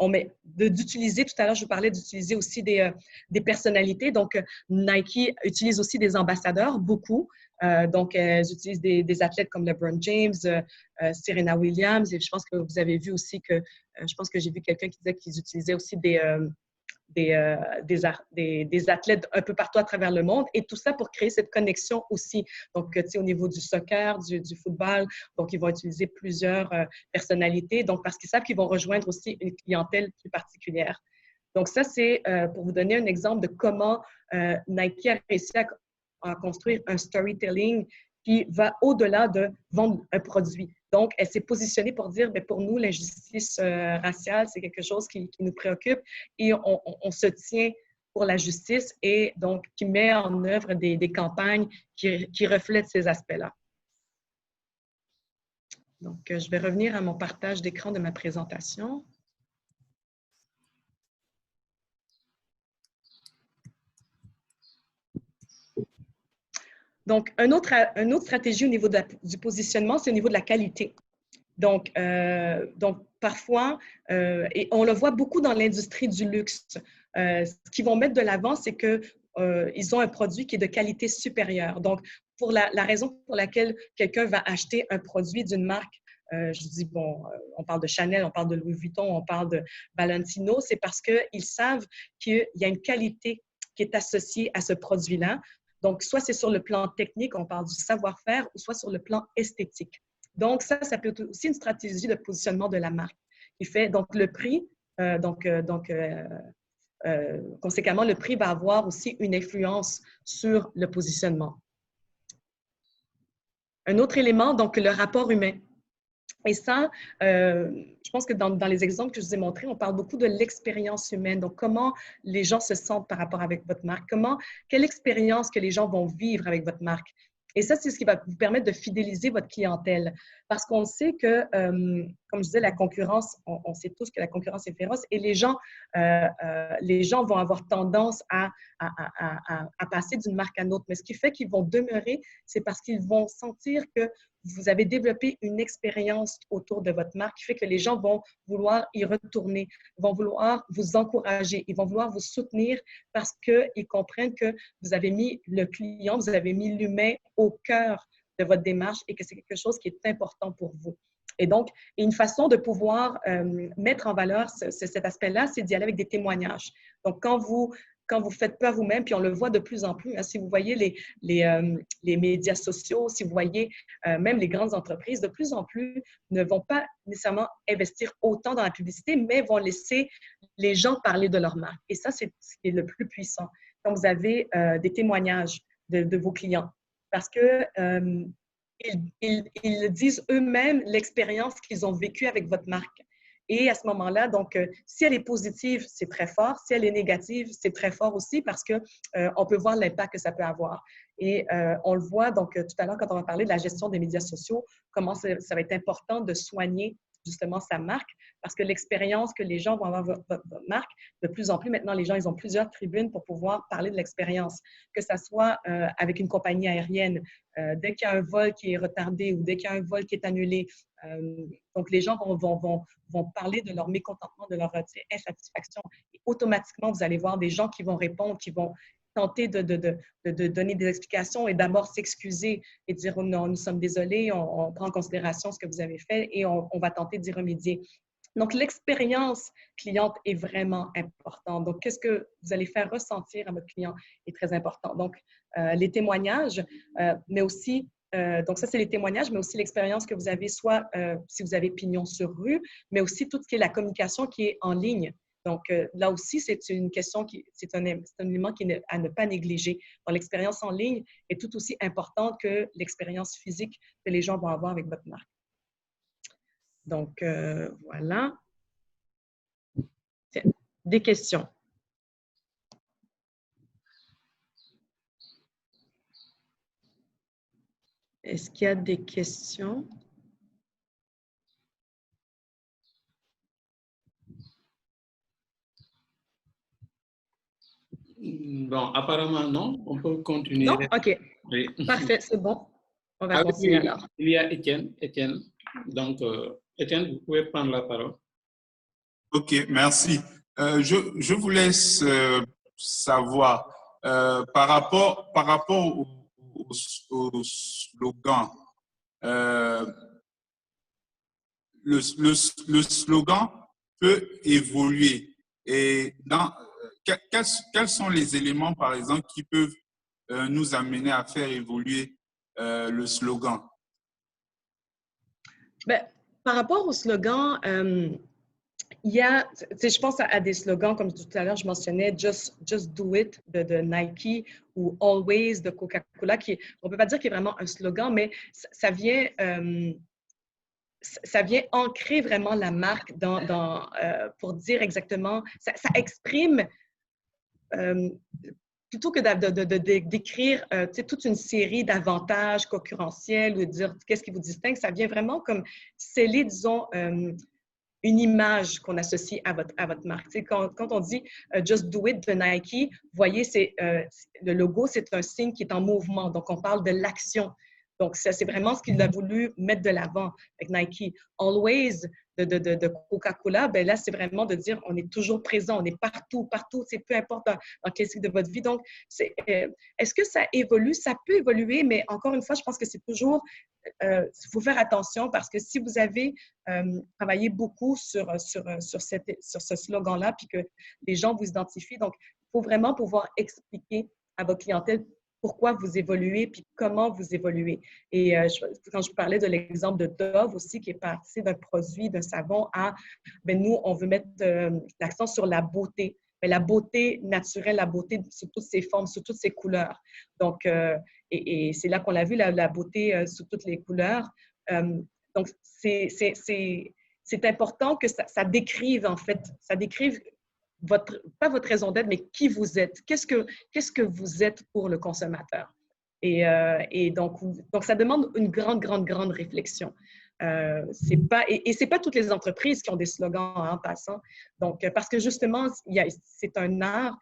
d'utiliser, tout à l'heure, je vous parlais d'utiliser aussi des personnalités. Donc, Nike utilise aussi des ambassadeurs, beaucoup. Donc, ils utilisent des athlètes comme LeBron James, Serena Williams, et je pense que vous avez vu aussi que, je pense que j'ai vu quelqu'un qui disait qu'ils utilisaient aussi des athlètes un peu partout à travers le monde, et tout ça pour créer cette connexion aussi. Donc, tu sais, au niveau du soccer, du football, donc ils vont utiliser plusieurs personnalités, donc parce qu'ils savent qu'ils vont rejoindre aussi une clientèle plus particulière. Donc, ça, c'est pour vous donner un exemple de comment Nike a réussi à construire un storytelling qui va au-delà de vendre un produit. Donc, elle s'est positionnée pour dire, bien, pour nous, l'injustice raciale, c'est quelque chose qui nous préoccupe et on se tient pour la justice et donc qui met en œuvre des campagnes qui reflètent ces aspects-là. Donc, je vais revenir à mon partage d'écran de ma présentation. Donc, une autre stratégie au niveau du positionnement, c'est au niveau de la qualité. Donc parfois, et on le voit beaucoup dans l'industrie du luxe, ce qu'ils vont mettre de l'avant, c'est qu'ils ont un produit qui est de qualité supérieure. Donc, pour la raison pour laquelle quelqu'un va acheter un produit d'une marque, je dis, bon, on parle de Chanel, on parle de Louis Vuitton, on parle de Valentino, c'est parce qu'ils savent qu'il y a une qualité qui est associée à ce produit-là. Donc, soit c'est sur le plan technique, on parle du savoir-faire, ou soit sur le plan esthétique. Donc, ça peut être aussi une stratégie de positionnement de la marque. Il fait donc le prix, conséquemment, le prix va avoir aussi une influence sur le positionnement. Un autre élément, donc le rapport humain. Et ça, je pense que dans les exemples que je vous ai montrés, on parle beaucoup de l'expérience humaine. Donc, comment les gens se sentent par rapport avec votre marque, quelle expérience que les gens vont vivre avec votre marque. Et ça, c'est ce qui va vous permettre de fidéliser votre clientèle. Parce qu'on sait que, comme je disais, la concurrence, on sait tous que la concurrence est féroce et les gens vont avoir tendance à passer d'une marque à l'autre. Mais ce qui fait qu'ils vont demeurer, c'est parce qu'ils vont sentir que vous avez développé une expérience autour de votre marque qui fait que les gens vont vouloir y retourner, vont vouloir vous encourager, ils vont vouloir vous soutenir parce qu'ils comprennent que vous avez mis le client, vous avez mis l'humain au cœur de votre démarche et que c'est quelque chose qui est important pour vous. Et donc, une façon de pouvoir mettre en valeur cet aspect-là, c'est d'y aller avec des témoignages. Donc, quand vous faites peur vous-même, puis on le voit de plus en plus, hein, si vous voyez les médias sociaux, si vous voyez même les grandes entreprises, de plus en plus ne vont pas nécessairement investir autant dans la publicité, mais vont laisser les gens parler de leur marque. Et ça, c'est ce qui est le plus puissant. Quand vous avez des témoignages de vos clients, parce que ils disent eux-mêmes l'expérience qu'ils ont vécue avec votre marque. Et à ce moment-là, donc, si elle est positive, c'est très fort. Si elle est négative, c'est très fort aussi parce que on peut voir l'impact que ça peut avoir. Et on le voit, donc, tout à l'heure, quand on va parler de la gestion des médias sociaux, comment ça va être important de soigner justement sa marque, parce que l'expérience que les gens vont avoir votre marque, de plus en plus maintenant, les gens, ils ont plusieurs tribunes pour pouvoir parler de l'expérience, que ça soit avec une compagnie aérienne, dès qu'il y a un vol qui est retardé ou dès qu'il y a un vol qui est annulé. Donc, les gens vont parler de leur mécontentement, de leur insatisfaction. Et automatiquement, vous allez voir des gens qui vont répondre, qui vont tenter de donner des explications et d'abord s'excuser et dire oh non, nous sommes désolés, on prend en considération ce que vous avez fait et on va tenter d'y remédier. Donc, l'expérience cliente est vraiment importante. Donc, qu'est-ce que vous allez faire ressentir à votre client est très important. Donc, les témoignages, mais aussi, donc ça, c'est les témoignages, mais aussi l'expérience que vous avez, soit si vous avez pignon sur rue, mais aussi tout ce qui est la communication qui est en ligne. Donc, là aussi, c'est une question c'est un élément qui est à ne pas négliger. L'expérience en ligne est tout aussi importante que l'expérience physique que les gens vont avoir avec votre marque. Donc, voilà. Tiens, des questions? Est-ce qu'il y a des questions? Bon, apparemment, non. On peut continuer. Non? OK. Oui. Parfait, c'est bon. On va continuer alors. Il y a Étienne. Donc, Étienne, vous pouvez prendre la parole. OK, merci. Je vous laisse savoir par rapport au slogan. Le slogan peut évoluer. Et quels sont les éléments, par exemple, qui peuvent nous amener à faire évoluer le slogan? Bien, par rapport au slogan, il y a, je pense à des slogans, comme tout à l'heure, je mentionnais Just Do It de Nike ou Always de Coca-Cola, on ne peut pas dire qu'il est vraiment un slogan, mais ça vient ancrer vraiment la marque pour dire exactement, ça exprime, plutôt que d'écrire toute une série d'avantages concurrentiels ou de dire qu'est-ce qui vous distingue, ça vient vraiment comme sceller, disons, une image qu'on associe à votre marque. Quand on dit Just Do It de Nike, vous voyez, le logo, c'est un signe qui est en mouvement. Donc, on parle de l'action. Donc, c'est vraiment ce qu'il a voulu mettre de l'avant avec Nike. Always de Coca-Cola, ben là, c'est vraiment de dire on est toujours présent, on est partout, c'est peu importe dans quel cycle de votre vie. Donc, est-ce que ça évolue? Ça peut évoluer, mais encore une fois, je pense que c'est toujours, il faut faire attention parce que si vous avez travaillé beaucoup sur ce slogan-là, puis que les gens vous identifient, donc, il faut vraiment pouvoir expliquer à votre clientèle pourquoi vous évoluez, puis comment vous évoluez. Et quand je vous parlais de l'exemple de Dove aussi, qui est parti d'un produit, d'un savon à, bien, nous, on veut mettre l'accent sur la beauté. Mais la beauté naturelle, la beauté sous toutes ses formes, sous toutes ses couleurs. Donc, et c'est là qu'on l'a vu, la beauté sous toutes les couleurs. Donc, c'est important que ça décrive, en fait, ça décrive pas votre raison d'être, mais qui vous êtes. Qu'est-ce que vous êtes pour le consommateur? Et donc, ça demande une grande réflexion. C'est pas toutes les entreprises qui ont des slogans en passant. Donc, parce que justement, c'est un art.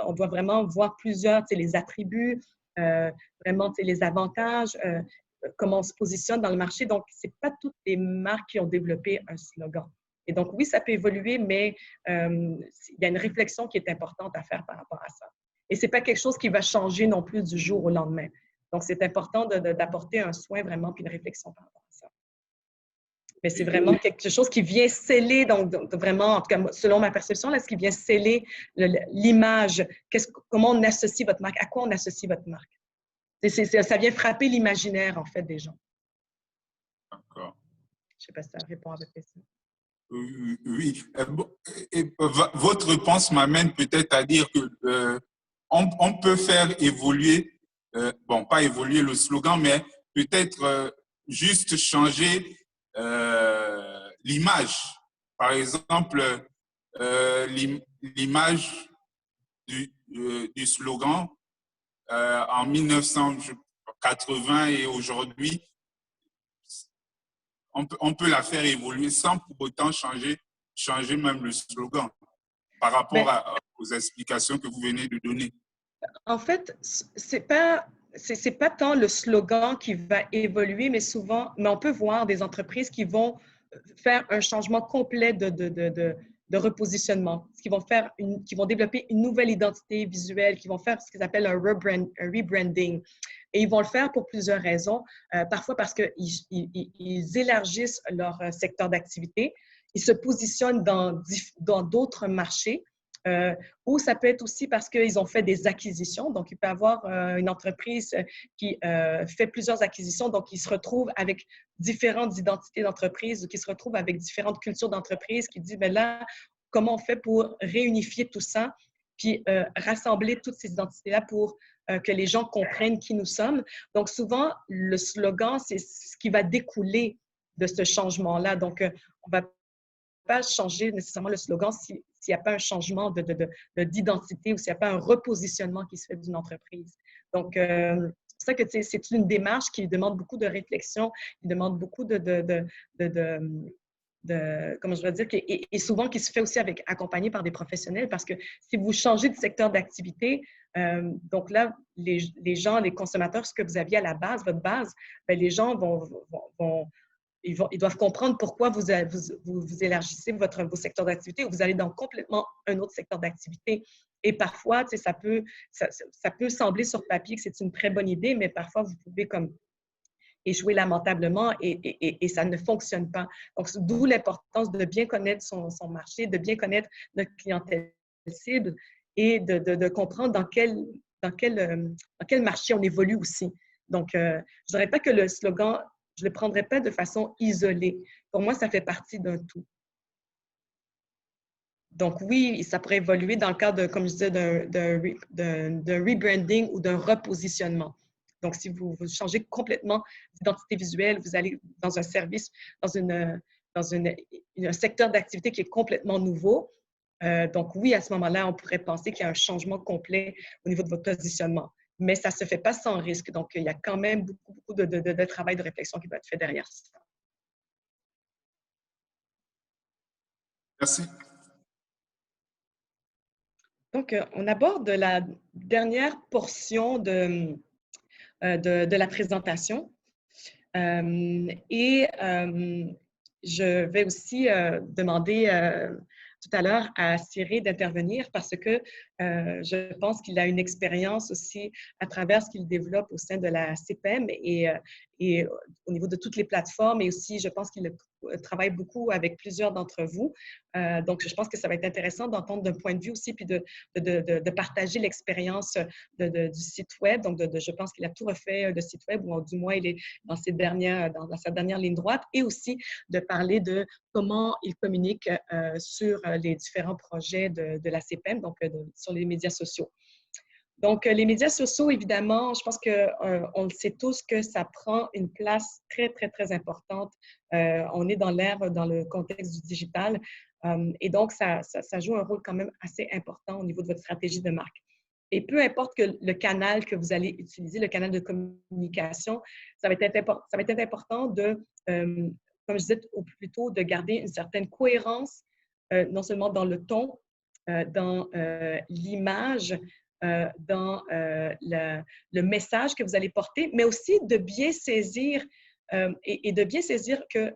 On doit vraiment voir plusieurs, les attributs, vraiment les avantages, comment on se positionne dans le marché. Donc, c'est pas toutes les marques qui ont développé un slogan. Et donc, oui, ça peut évoluer, mais il y a une réflexion qui est importante à faire par rapport à ça. Et ce n'est pas quelque chose qui va changer non plus du jour au lendemain. Donc, c'est important d'apporter un soin vraiment puis une réflexion par rapport à ça. Mais c'est vraiment quelque chose qui vient sceller, donc vraiment, en tout cas, selon ma perception, là, ce qui vient sceller l'image, comment on associe votre marque, à quoi on associe votre marque. Ça vient frapper l'imaginaire, en fait, des gens. D'accord. Je ne sais pas si ça répond à votre question. Oui. Et votre réponse m'amène peut-être à dire que on peut faire évoluer bon, pas évoluer le slogan, mais peut-être juste changer l'image. Par exemple, l'image du slogan en 1980 et aujourd'hui, on peut la faire évoluer sans pour autant changer même le slogan par rapport aux explications que vous venez de donner. En fait, c'est pas tant le slogan qui va évoluer, mais on peut voir des entreprises qui vont faire un changement complet de repositionnement, qui vont développer une nouvelle identité visuelle, qui vont faire ce qu'ils appellent un rebranding. Et ils vont le faire pour plusieurs raisons. Parfois parce qu'ils élargissent leur secteur d'activité, ils se positionnent dans d'autres marchés, ou ça peut être aussi parce qu'ils ont fait des acquisitions. Donc, il peut y avoir une entreprise qui fait plusieurs acquisitions, donc ils se retrouvent avec différentes identités d'entreprise ou qui se retrouvent avec différentes cultures d'entreprise, qui disent, bien là, comment on fait pour réunifier tout ça, puis rassembler toutes ces identités-là pour que les gens comprennent qui nous sommes. Donc, souvent, le slogan, c'est ce qui va découler de ce changement-là. Donc, on ne va pas changer nécessairement le slogan s'il n'y a pas un changement d'identité ou s'il n'y a pas un repositionnement qui se fait d'une entreprise. Donc, c'est pour ça que c'est une démarche qui demande beaucoup de réflexion, qui demande beaucoup comment je vais dire, et souvent qui se fait aussi accompagné par des professionnels, parce que si vous changez de secteur d'activité, donc là, les gens, les consommateurs, ce que vous aviez à la base, votre base, bien, les gens ils doivent comprendre pourquoi vous élargissez vos secteurs d'activité ou vous allez dans complètement un autre secteur d'activité. Et parfois, ça peut sembler sur papier que c'est une très bonne idée, mais parfois, vous pouvez comme échouer lamentablement et ça ne fonctionne pas. Donc, d'où l'importance de bien connaître son marché, de bien connaître notre clientèle cible et de comprendre dans quel marché on évolue aussi. Donc, je ne dirais pas que le slogan, je ne le prendrais pas de façon isolée. Pour moi, ça fait partie d'un tout. Donc, oui, ça pourrait évoluer dans le cadre, comme je disais, d'un rebranding ou d'un repositionnement. Donc, si vous changez complètement d'identité visuelle, vous allez dans un service, dans un secteur d'activité qui est complètement nouveau. Donc, oui, à ce moment-là, on pourrait penser qu'il y a un changement complet au niveau de votre positionnement. Mais ça ne se fait pas sans risque. Donc, il y a quand même beaucoup de travail de réflexion qui va être fait derrière ça. Merci. Donc, on aborde la dernière portion de la présentation. Je vais aussi demander tout à l'heure à Cyril d'intervenir parce que je pense qu'il a une expérience aussi à travers ce qu'il développe au sein de la CPEM et au niveau de toutes les plateformes et aussi, je pense qu'il travaille beaucoup avec plusieurs d'entre vous. Donc, je pense que ça va être intéressant d'entendre d'un point de vue aussi puis de partager l'expérience du site web. Donc, je pense qu'il a tout refait de site web ou du moins, il est dans sa dernière ligne droite et aussi de parler de comment il communique sur les différents projets de la CPEM, donc sur les médias sociaux. Donc, les médias sociaux, évidemment, je pense qu'on le sait tous que ça prend une place très, très, très importante. On est dans le contexte du digital. Et donc, ça joue un rôle quand même assez important au niveau de votre stratégie de marque. Et peu importe que le canal que vous allez utiliser, le canal de communication, ça va être important de, comme je disais plus tôt, de garder une certaine cohérence, non seulement dans le ton, dans l'image, dans le message que vous allez porter, mais aussi de bien saisir et de bien saisir que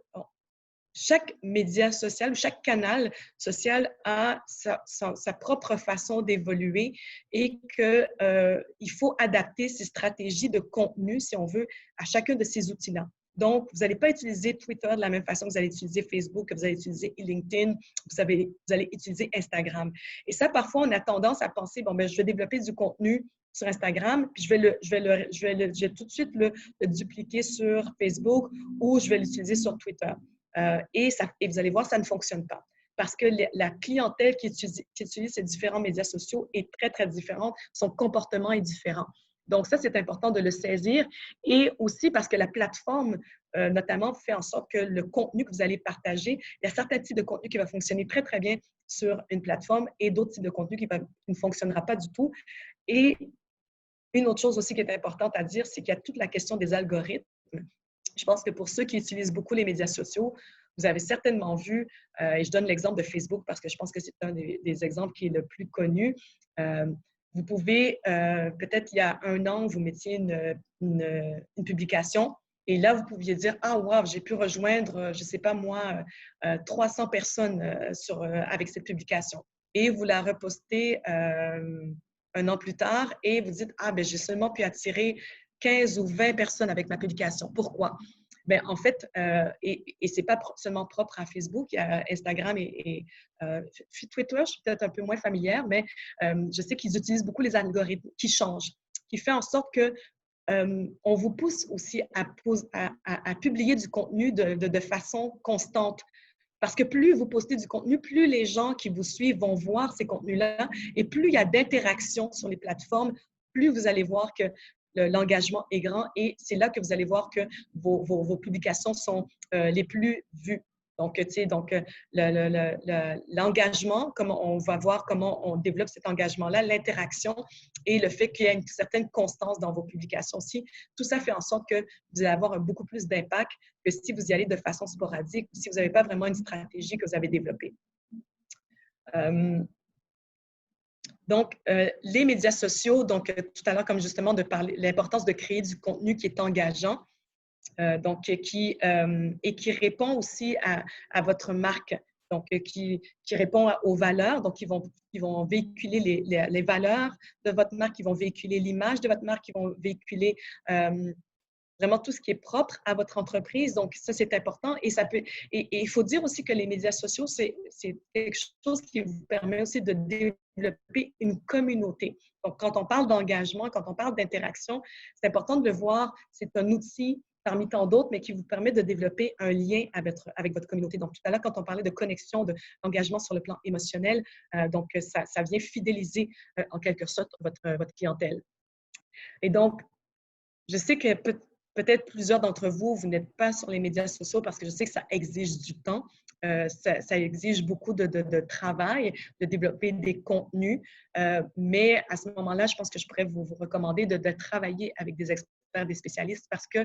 chaque média social ou chaque canal social a sa propre façon d'évoluer et qu'il faut adapter ses stratégies de contenu, si on veut, à chacun de ces outils-là. Donc, vous n'allez pas utiliser Twitter de la même façon que vous allez utiliser Facebook, que vous allez utiliser LinkedIn, vous allez utiliser Instagram. Et ça, parfois, on a tendance à penser, bon, bien, je vais développer du contenu sur Instagram, puis je vais tout de suite le dupliquer sur Facebook ou je vais l'utiliser sur Twitter. Et vous allez voir, ça ne fonctionne pas. Parce que la clientèle qui utilise ces différents médias sociaux est très, très différente. Son comportement est différent. Donc, ça, c'est important de le saisir. Et aussi parce que la plateforme, notamment, fait en sorte que le contenu que vous allez partager, il y a certains types de contenu qui vont fonctionner très, très bien sur une plateforme et d'autres types de contenu qui ne fonctionnera pas du tout. Et une autre chose aussi qui est importante à dire, c'est qu'il y a toute la question des algorithmes. Je pense que pour ceux qui utilisent beaucoup les médias sociaux, vous avez certainement vu, et je donne l'exemple de Facebook parce que je pense que c'est un des exemples qui est le plus connu. Vous pouvez, peut-être il y a un an, vous mettiez une publication et là, vous pouviez dire « Ah, wow, j'ai pu rejoindre, je ne sais pas moi, 300 personnes avec cette publication. » Et vous la repostez un an plus tard et vous dites « Ah, ben j'ai seulement pu attirer 15 ou 20 personnes avec ma publication. Pourquoi? » Bien, en fait, et ce n'est pas seulement propre à Facebook, il y a Instagram et Twitter, je suis peut-être un peu moins familière, mais je sais qu'ils utilisent beaucoup les algorithmes qui changent, qui fait en sorte que on vous pousse aussi à publier du contenu de façon constante. Parce que plus vous postez du contenu, plus les gens qui vous suivent vont voir ces contenus-là et plus il y a d'interactions sur les plateformes, plus vous allez voir que l'engagement est grand et c'est là que vous allez voir que vos publications sont les plus vues. Donc, tu sais, l'engagement, on va voir comment on développe cet engagement-là, l'interaction et le fait qu'il y a une certaine constance dans vos publications aussi. Tout ça fait en sorte que vous allez avoir beaucoup plus d'impact que si vous y allez de façon sporadique ou si vous n'avez pas vraiment une stratégie que vous avez développée. Donc, les médias sociaux, donc tout à l'heure, comme justement de parler l'importance de créer du contenu qui est engageant, donc qui répond aussi à votre marque, donc qui répond aux valeurs, donc qui vont véhiculer les valeurs de votre marque, qui vont véhiculer l'image de votre marque, qui vont véhiculer vraiment tout ce qui est propre à votre entreprise. Donc, ça, c'est important. Et il faut dire aussi que les médias sociaux, c'est quelque chose qui vous permet aussi de développer une communauté. Donc, quand on parle d'engagement, quand on parle d'interaction, c'est important de le voir. C'est un outil parmi tant d'autres, mais qui vous permet de développer un lien avec votre communauté. Donc, tout à l'heure, quand on parlait de connexion, d'engagement sur le plan émotionnel, donc, ça vient fidéliser en quelque sorte votre clientèle. Et donc, je sais que peut-être plusieurs d'entre vous, vous n'êtes pas sur les médias sociaux parce que je sais que ça exige du temps, ça exige beaucoup de travail, de développer des contenus. Mais à ce moment-là, je pense que je pourrais vous recommander de travailler avec des experts, des spécialistes parce que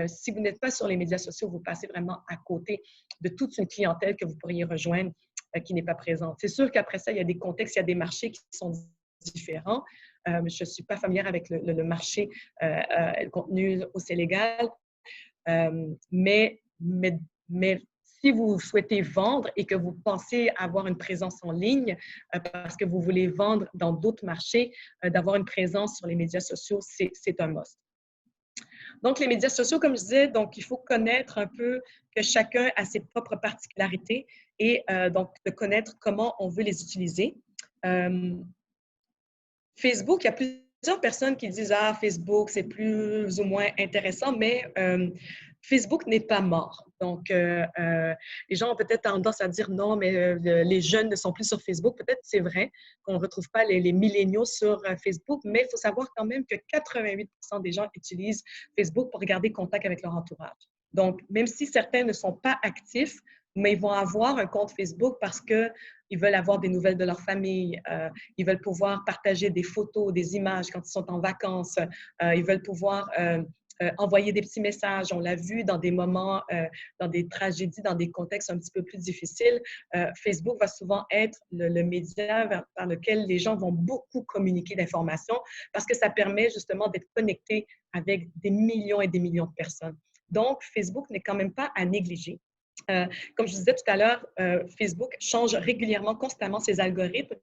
si vous n'êtes pas sur les médias sociaux, vous passez vraiment à côté de toute une clientèle que vous pourriez rejoindre qui n'est pas présente. C'est sûr qu'après ça, il y a des contextes, il y a des marchés qui sont différents. Je ne suis pas familière avec le marché, le contenu au Sénégal, mais si vous souhaitez vendre et que vous pensez avoir une présence en ligne parce que vous voulez vendre dans d'autres marchés, d'avoir une présence sur les médias sociaux, c'est un must. Donc, les médias sociaux, comme je disais, donc, il faut connaître un peu que chacun a ses propres particularités et donc de connaître comment on veut les utiliser. Facebook, il y a plusieurs personnes qui disent « Ah, Facebook, c'est plus ou moins intéressant », mais Facebook n'est pas mort. Donc, les gens ont peut-être tendance à dire « Non, mais les jeunes ne sont plus sur Facebook ». Peut-être c'est vrai qu'on ne retrouve pas les milléniaux sur Facebook, mais il faut savoir quand même que 88% des gens utilisent Facebook pour garder contact avec leur entourage. Donc, même si certains ne sont pas actifs, mais ils vont avoir un compte Facebook parce qu'ils veulent avoir des nouvelles de leur famille, ils veulent pouvoir partager des photos, des images quand ils sont en vacances, ils veulent pouvoir envoyer des petits messages. On l'a vu dans des moments, dans des tragédies, dans des contextes un petit peu plus difficiles. Facebook va souvent être le média par lequel les gens vont beaucoup communiquer d'informations parce que ça permet justement d'être connecté avec des millions et des millions de personnes. Donc, Facebook n'est quand même pas à négliger. Comme je disais tout à l'heure, Facebook change régulièrement, constamment ses algorithmes.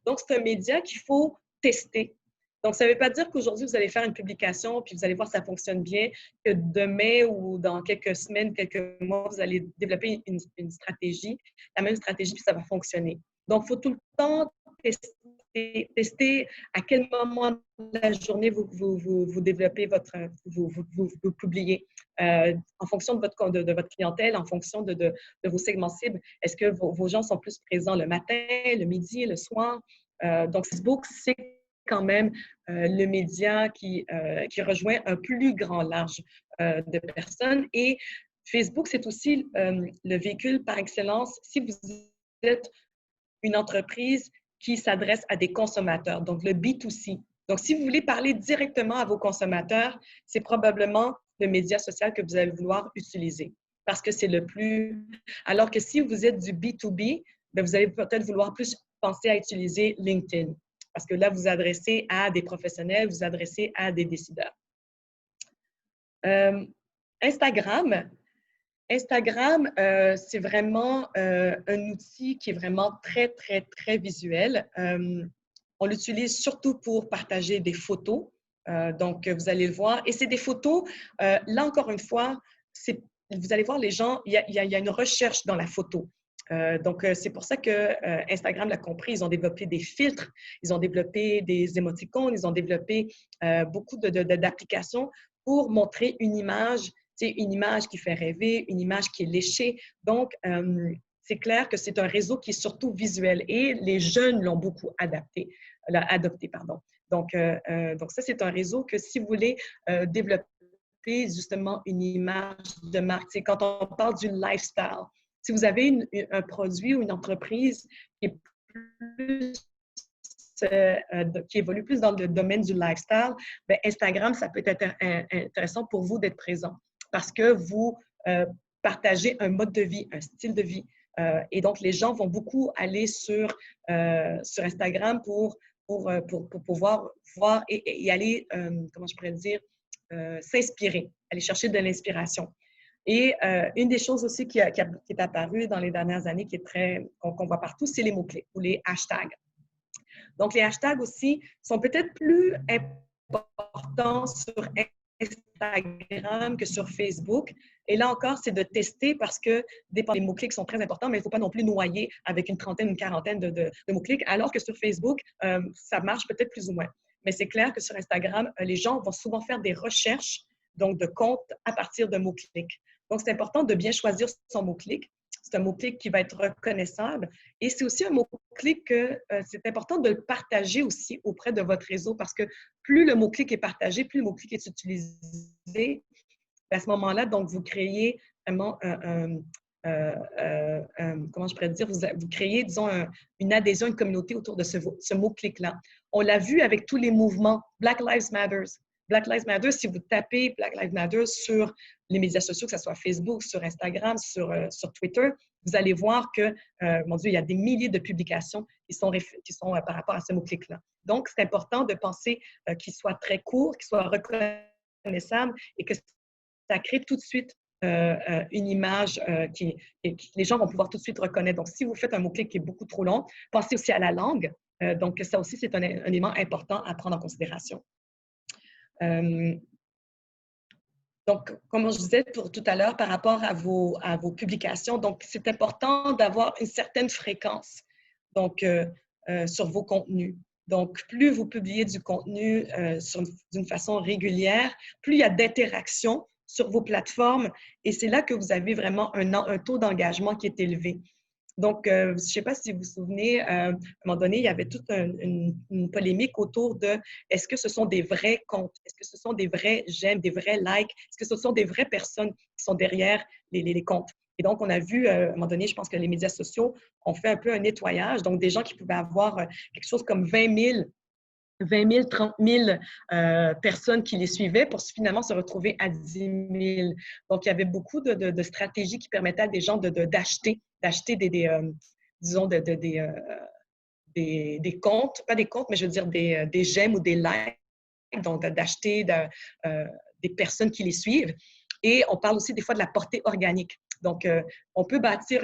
Donc, c'est un média qu'il faut tester. Donc, ça ne veut pas dire qu'aujourd'hui, vous allez faire une publication puis vous allez voir si ça fonctionne bien, que demain ou dans quelques semaines, quelques mois, vous allez développer une stratégie, la même stratégie, puis ça va fonctionner. Donc, il faut tout le temps tester à quel moment de la journée vous développez vous publiez en fonction de votre clientèle, en fonction de vos segments cibles. Est-ce que vos gens sont plus présents le matin, le midi, le soir? Donc, Facebook, c'est quand même le média qui rejoint un plus grand large de personnes. Et Facebook, c'est aussi le véhicule par excellence si vous êtes une entreprise qui s'adresse à des consommateurs, donc le B2C. Donc, si vous voulez parler directement à vos consommateurs, c'est probablement le média social que vous allez vouloir utiliser parce que c'est le plus… Alors que si vous êtes du B2B, bien, vous allez peut-être vouloir plus penser à utiliser LinkedIn parce que là, vous vous adressez à des professionnels, vous vous adressez à des décideurs. Instagram, c'est vraiment un outil qui est vraiment très, très, très visuel. On l'utilise surtout pour partager des photos. Donc, vous allez le voir. Et c'est des photos, là encore une fois, vous allez voir les gens, il y a une recherche dans la photo. Donc, c'est pour ça que Instagram l'a compris. Ils ont développé des filtres, ils ont développé des émoticônes, ils ont développé beaucoup d'applications pour montrer une image qui fait rêver, une image qui est léchée. Donc, c'est clair que c'est un réseau qui est surtout visuel et les jeunes l'ont beaucoup adopté. Donc, ça, c'est un réseau que si vous voulez développer justement une image de marque, c'est quand on parle du lifestyle. Si vous avez un produit ou une entreprise qui évolue plus dans le domaine du lifestyle, bien, Instagram, ça peut être intéressant pour vous d'être présent parce que vous partagez un mode de vie, un style de vie. Et donc, les gens vont beaucoup aller sur Instagram pour pouvoir voir et aller, comment je pourrais dire, s'inspirer, aller chercher de l'inspiration. Et une des choses aussi qui est apparue dans les dernières années, qu'on voit partout, c'est les mots-clés ou les hashtags. Donc, les hashtags aussi sont peut-être plus importants sur Instagram que sur Facebook. Et là encore, c'est de tester parce que dépend des mots-clics sont très importants, mais il ne faut pas non plus noyer avec une trentaine, une quarantaine de mots-clics, alors que sur Facebook, ça marche peut-être plus ou moins. Mais c'est clair que sur Instagram, les gens vont souvent faire des recherches, donc de comptes à partir de mots-clics. Donc, c'est important de bien choisir son mot-clic. C'est un mot-clic qui va être reconnaissable. Et c'est aussi un mot-clic que c'est important de le partager aussi auprès de votre réseau parce que plus le mot-clic est partagé, plus le mot-clic est utilisé. À ce moment-là, donc, vous créez vraiment comment je pourrais dire, vous créez, disons, une adhésion, une communauté autour de ce mot-clic-là. On l'a vu avec tous les mouvements Black Lives Matter. Black Lives Matter, si vous tapez Black Lives Matter sur les médias sociaux, que ce soit Facebook, sur Instagram, sur Twitter, vous allez voir que, mon Dieu, il y a des milliers de publications qui sont par rapport à ce mot-clic-là. Donc, c'est important de penser qu'il soit très court, qu'il soit reconnaissable et que ça crée tout de suite une image que les gens vont pouvoir tout de suite reconnaître. Donc, si vous faites un mot-clic qui est beaucoup trop long, pensez aussi à la langue. Donc, ça aussi, c'est un élément important à prendre en considération. Donc, comme je disais tout à l'heure, par rapport à vos publications, donc c'est important d'avoir une certaine fréquence donc, sur vos contenus. Donc, plus vous publiez du contenu d'une façon régulière, plus il y a d'interactions sur vos plateformes et c'est là que vous avez vraiment un taux d'engagement qui est élevé. Donc, je ne sais pas si vous vous souvenez, à un moment donné, il y avait toute une polémique autour de est-ce que ce sont des vrais comptes? Est-ce que ce sont des vrais j'aime, des vrais likes? Est-ce que ce sont des vraies personnes qui sont derrière les comptes? Et donc, on a vu, à un moment donné, je pense que les médias sociaux ont fait un peu un nettoyage. Donc, des gens qui pouvaient avoir quelque chose comme 20 000, 30 000 personnes qui les suivaient pour finalement se retrouver à 10 000. Donc, il y avait beaucoup de stratégies qui permettaient à des gens d'acheter disons, des comptes, pas des comptes, mais je veux dire des j'aime ou des likes, donc d'acheter des personnes qui les suivent. Et on parle aussi des fois de la portée organique. Donc, on peut bâtir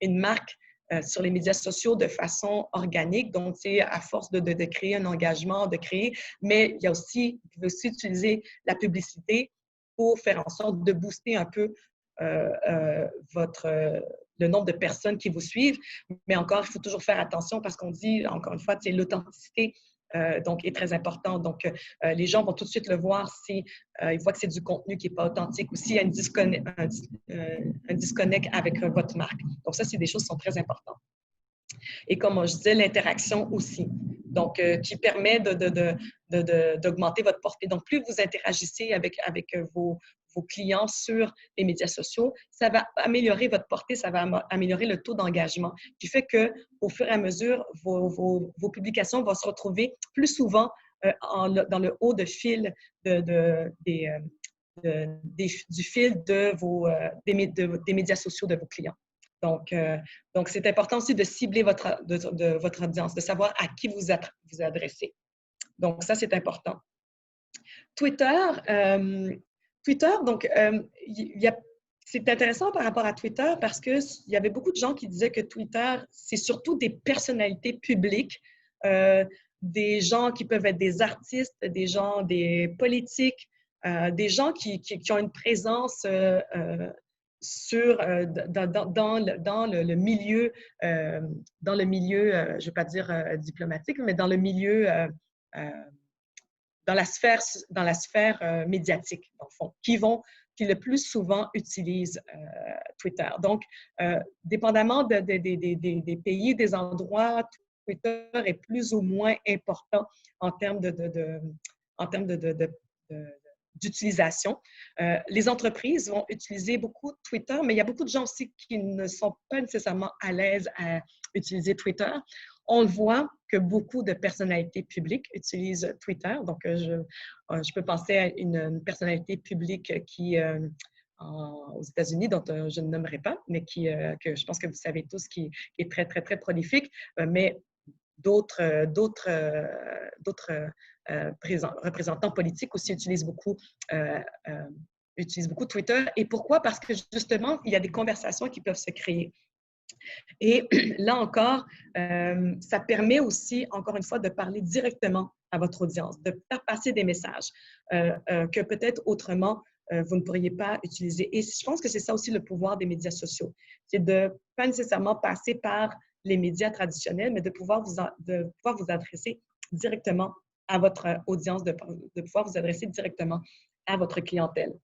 une marque sur les médias sociaux de façon organique, donc c'est à force de créer un engagement, mais il y a aussi, vous pouvez aussi utiliser la publicité pour faire en sorte de booster un peu le nombre de personnes qui vous suivent. Mais encore, il faut toujours faire attention parce qu'on dit, encore une fois, l'authenticité donc, est très importante. Donc, les gens vont tout de suite le voir si ils voient que c'est du contenu qui n'est pas authentique ou s'il y a un disconnect avec votre marque. Donc, ça, c'est des choses qui sont très importantes. Et comme je disais, l'interaction aussi. donc qui permet d'augmenter votre portée. Donc, plus vous interagissez avec vos clients sur les médias sociaux, ça va améliorer votre portée, ça va améliorer le taux d'engagement, qui fait qu'au fur et à mesure, vos publications vont se retrouver plus souvent dans le haut de fil du fil des médias sociaux de vos clients. Donc, c'est important aussi de cibler votre audience, de savoir à qui vous adressez. Donc, ça, c'est important. Twitter, donc, c'est intéressant par rapport à Twitter parce qu'il y avait beaucoup de gens qui disaient que Twitter, c'est surtout des personnalités publiques, des gens qui peuvent être des artistes, des politiques, des gens qui ont une présence dans le milieu, je ne vais pas dire diplomatique, mais dans le milieu dans la sphère médiatique, dans le fond, qui le plus souvent utilisent Twitter. Donc, dépendamment des pays, des endroits, Twitter est plus ou moins important en termes d'utilisation. Les entreprises vont utiliser beaucoup Twitter, mais il y a beaucoup de gens aussi qui ne sont pas nécessairement à l'aise à utiliser Twitter. On le voit que beaucoup de personnalités publiques utilisent Twitter. Donc, je peux penser à une personnalité publique qui, aux États-Unis, dont je ne nommerai pas, mais que je pense que vous savez tous, qui est très, très, très prolifique, mais d'autres représentants politiques aussi utilisent beaucoup Twitter. Et pourquoi? Parce que justement, il y a des conversations qui peuvent se créer. Et là encore, ça permet aussi, encore une fois, de parler directement à votre audience, de faire passer des messages que peut-être autrement, vous ne pourriez pas utiliser. Et je pense que c'est ça aussi le pouvoir des médias sociaux. C'est de pas nécessairement passer par les médias traditionnels, mais de pouvoir vous adresser directement à votre audience, de pouvoir vous adresser directement à votre clientèle.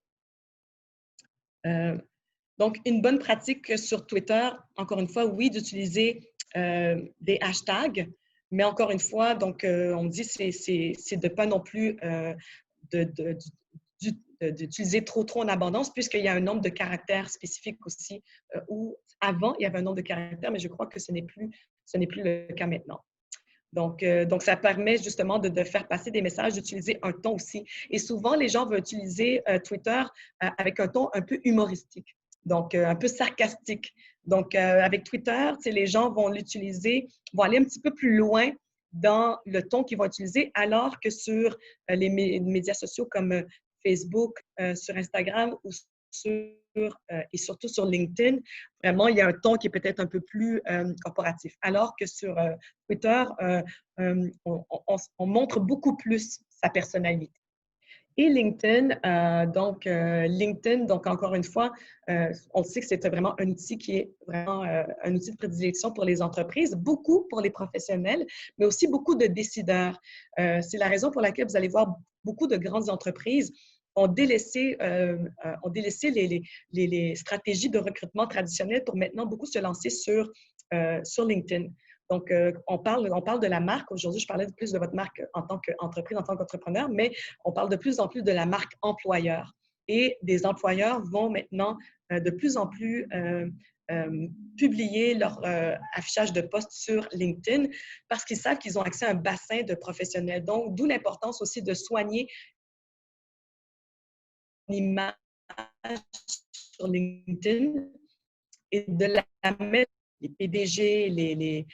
Donc, une bonne pratique sur Twitter, encore une fois, oui, d'utiliser des hashtags, mais encore une fois, donc, on dit c'est de ne pas non plus d'utiliser trop en abondance, puisqu'il y a un nombre de caractères spécifiques aussi, où avant, il y avait un nombre de caractères, mais je crois que ce n'est plus le cas maintenant. Donc, ça permet justement de faire passer des messages, d'utiliser un ton aussi. Et souvent, les gens vont utiliser Twitter avec un ton un peu humoristique, donc un peu sarcastique. Donc, avec Twitter, les gens vont l'utiliser, vont aller un petit peu plus loin dans le ton qu'ils vont utiliser, alors que sur les médias sociaux comme Facebook, sur Instagram ou et surtout sur LinkedIn, vraiment, il y a un ton qui est peut-être un peu plus corporatif. Alors que sur Twitter, on montre beaucoup plus sa personnalité. Et LinkedIn, donc encore une fois, on sait que c'est vraiment un outil qui est vraiment un outil de prédilection pour les entreprises, beaucoup pour les professionnels, mais aussi beaucoup de décideurs. C'est la raison pour laquelle vous allez voir beaucoup de grandes entreprises ont délaissé les stratégies de recrutement traditionnelles pour maintenant beaucoup se lancer sur LinkedIn. Donc, on parle de la marque. Aujourd'hui, je parlais plus de votre marque en tant qu'entreprise, en tant qu'entrepreneur, mais on parle de plus en plus de la marque employeur. Et des employeurs vont maintenant de plus en plus publier leur affichage de postes sur LinkedIn parce qu'ils savent qu'ils ont accès à un bassin de professionnels. Donc, d'où l'importance aussi de soigner l'image sur LinkedIn et de la mettre, les PDG, les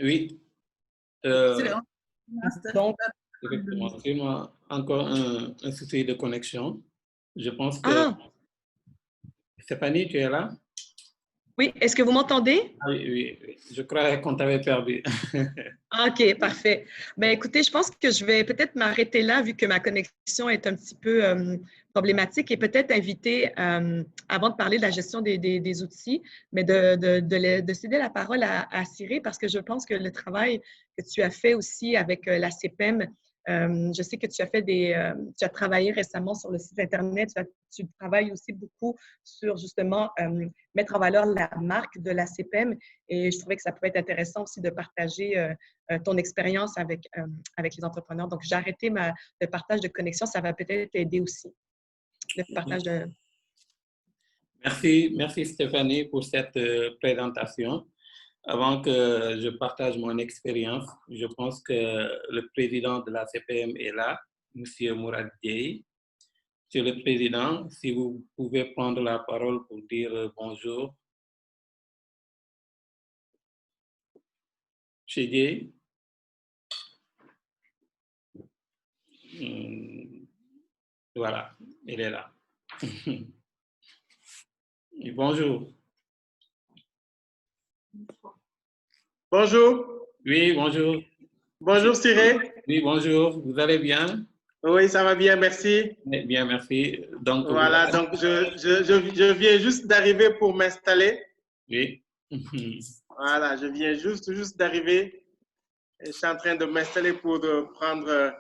Oui. Donc, effectivement, encore un souci de connexion. Je pense que... Stéphanie, tu es là? Oui, est-ce que vous m'entendez? Ah, oui, je crois qu'on t'avait perdu. OK, parfait. Bien, écoutez, je pense que je vais peut-être m'arrêter là vu que ma connexion est un petit peu problématique et peut-être inviter, avant de parler de la gestion des outils, mais de céder la parole à Cyril parce que je pense que le travail que tu as fait aussi avec la CPEM Je sais que tu as fait tu as travaillé récemment sur le site Internet. Tu travailles aussi beaucoup sur justement mettre en valeur la marque de la CPM. Et je trouvais que ça pouvait être intéressant aussi de partager ton expérience avec les entrepreneurs. Donc, j'ai arrêté le partage de connexion. Ça va peut-être aider aussi, le partage de... Merci Stéphanie pour cette présentation. Avant que je partage mon expérience, je pense que le président de la CPM est là, M. Mourad Dieye. Monsieur le Président, si vous pouvez prendre la parole pour dire bonjour. Monsieur Dieye. Voilà, il est là. Bonjour. Bonjour. Oui, bonjour. Bonjour Cyril. Oui, bonjour. Vous allez bien? Oui, ça va bien, merci. Bien, merci. Donc, voilà, donc je viens juste d'arriver pour m'installer. Oui. Voilà, je viens juste d'arriver. Je suis en train de m'installer pour prendre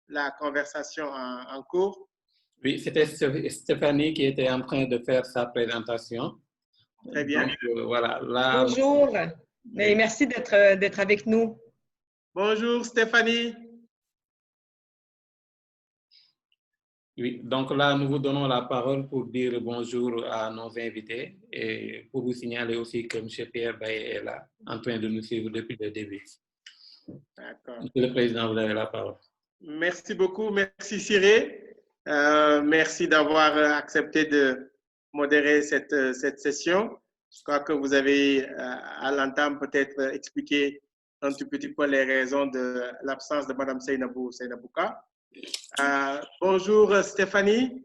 la conversation en cours. Oui, c'était Stéphanie qui était en train de faire sa présentation. Très bien. Donc, voilà, là, bonjour. Et merci d'être avec nous. Bonjour Stéphanie. Oui, donc là, nous vous donnons la parole pour dire bonjour à nos invités et pour vous signaler aussi que M. Pierre Baillet est là, en train de nous suivre depuis le début. D'accord. Monsieur le Président, vous avez la parole. Merci beaucoup. Merci Cyril. Merci d'avoir accepté de modérer cette session. Je crois que vous avez, à l'entame, peut-être expliqué un tout petit peu les raisons de l'absence de Mme Seynabouka. Bonjour Stéphanie.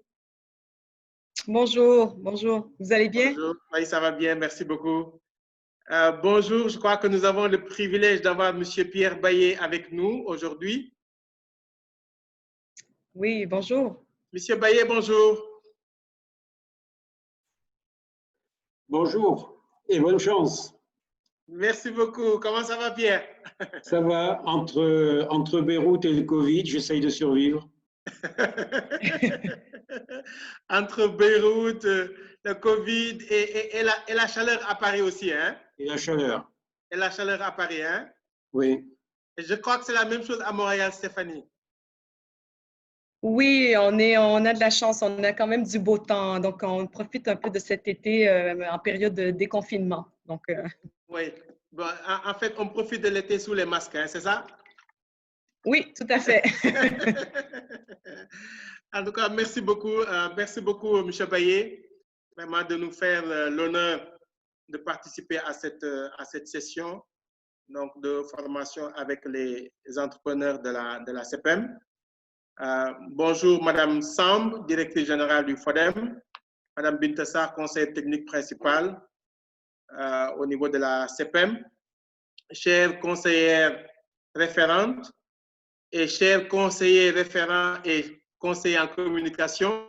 Bonjour, bonjour. Vous allez bien? Bonjour. Oui, ça va bien, merci beaucoup. Bonjour, je crois que nous avons le privilège d'avoir M. Pierre Baillet avec nous aujourd'hui. Oui, bonjour. Monsieur Baillet, bonjour. Bonjour et bonne chance. Merci beaucoup. Comment ça va, Pierre? Ça va, entre Beyrouth et le Covid, j'essaye de survivre. Entre Beyrouth, le Covid et la chaleur à Paris aussi, hein? Et la chaleur. Et la chaleur à Paris, hein? Oui. Et je crois que c'est la même chose à Montréal, Stéphanie. Oui, on a de la chance, on a quand même du beau temps, donc on profite un peu de cet été en période de déconfinement. Donc, oui, bon, en fait, on profite de l'été sous les masques, hein, c'est ça? Oui, tout à fait. En tout cas, merci beaucoup, M. Baillet, vraiment de nous faire l'honneur de participer à cette session donc de formation avec les entrepreneurs de la CPM. Bonjour, Madame Samb, directrice générale du FODEM, Madame Bintassar, conseillère technique principale au niveau de la CPM, chères conseillères référentes et chers conseillers référents et conseillers en communication.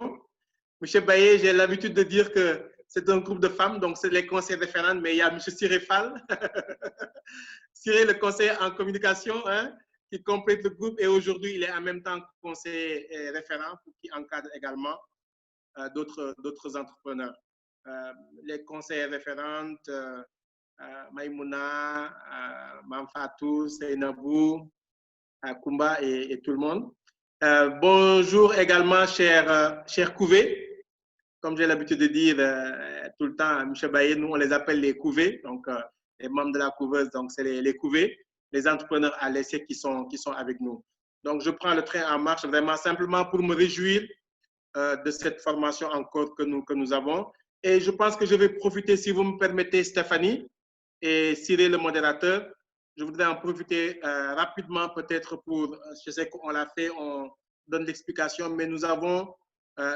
Monsieur Baillet, j'ai l'habitude de dire que c'est un groupe de femmes, donc c'est les conseillers référents, mais il y a Monsieur Cyril Fall, Cyril, le conseiller en communication, hein, qui complète le groupe et aujourd'hui, il est en même temps conseiller référent qui encadre également d'autres entrepreneurs. Les conseillers référentes, Maïmouna, Mamfatou, Seynabou, Kumba et tout le monde. Bonjour également, cher Couvé. Comme j'ai l'habitude de dire tout le temps, M. Baillet, nous on les appelle les couvées, donc les membres de la couveuse, donc c'est les couvées, les entrepreneurs à l'essai qui sont avec nous. Donc je prends le train en marche vraiment simplement pour me réjouir de cette formation encore que nous avons. Et je pense que je vais profiter, si vous me permettez, Stéphanie et Cyril le modérateur, je voudrais en profiter rapidement peut-être pour, je sais qu'on l'a fait, on donne l'explication, mais nous avons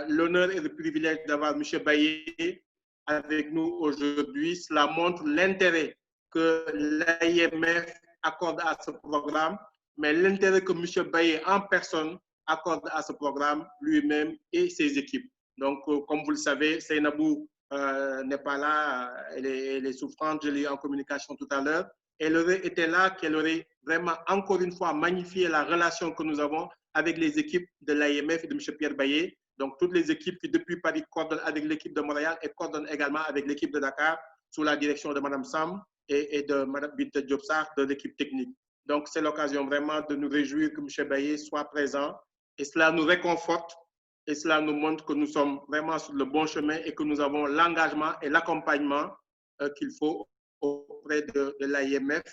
l'honneur et le privilège d'avoir M. Baillet avec nous aujourd'hui. Cela montre l'intérêt que l'AIMF accorde à ce programme, mais l'intérêt que M. Baillet en personne accorde à ce programme lui-même et ses équipes. Donc, comme vous le savez, Seynabou n'est pas là, elle est souffrante, je l'ai eu en communication tout à l'heure. elle aurait été là, qu'elle aurait vraiment, encore une fois, magnifié la relation que nous avons avec les équipes de l'AMF et de M. Pierre Baillet. Donc, toutes les équipes qui, depuis Paris, coordonnent avec l'équipe de Montréal et coordonnent également avec l'équipe de Dakar sous la direction de Mme Sam et de Mme Binta Diopsar de l'équipe technique. Donc, c'est l'occasion vraiment de nous réjouir que M. Baillet soit présent et cela nous réconforte et cela nous montre que nous sommes vraiment sur le bon chemin et que nous avons l'engagement et l'accompagnement qu'il faut auprès de l'AIMF.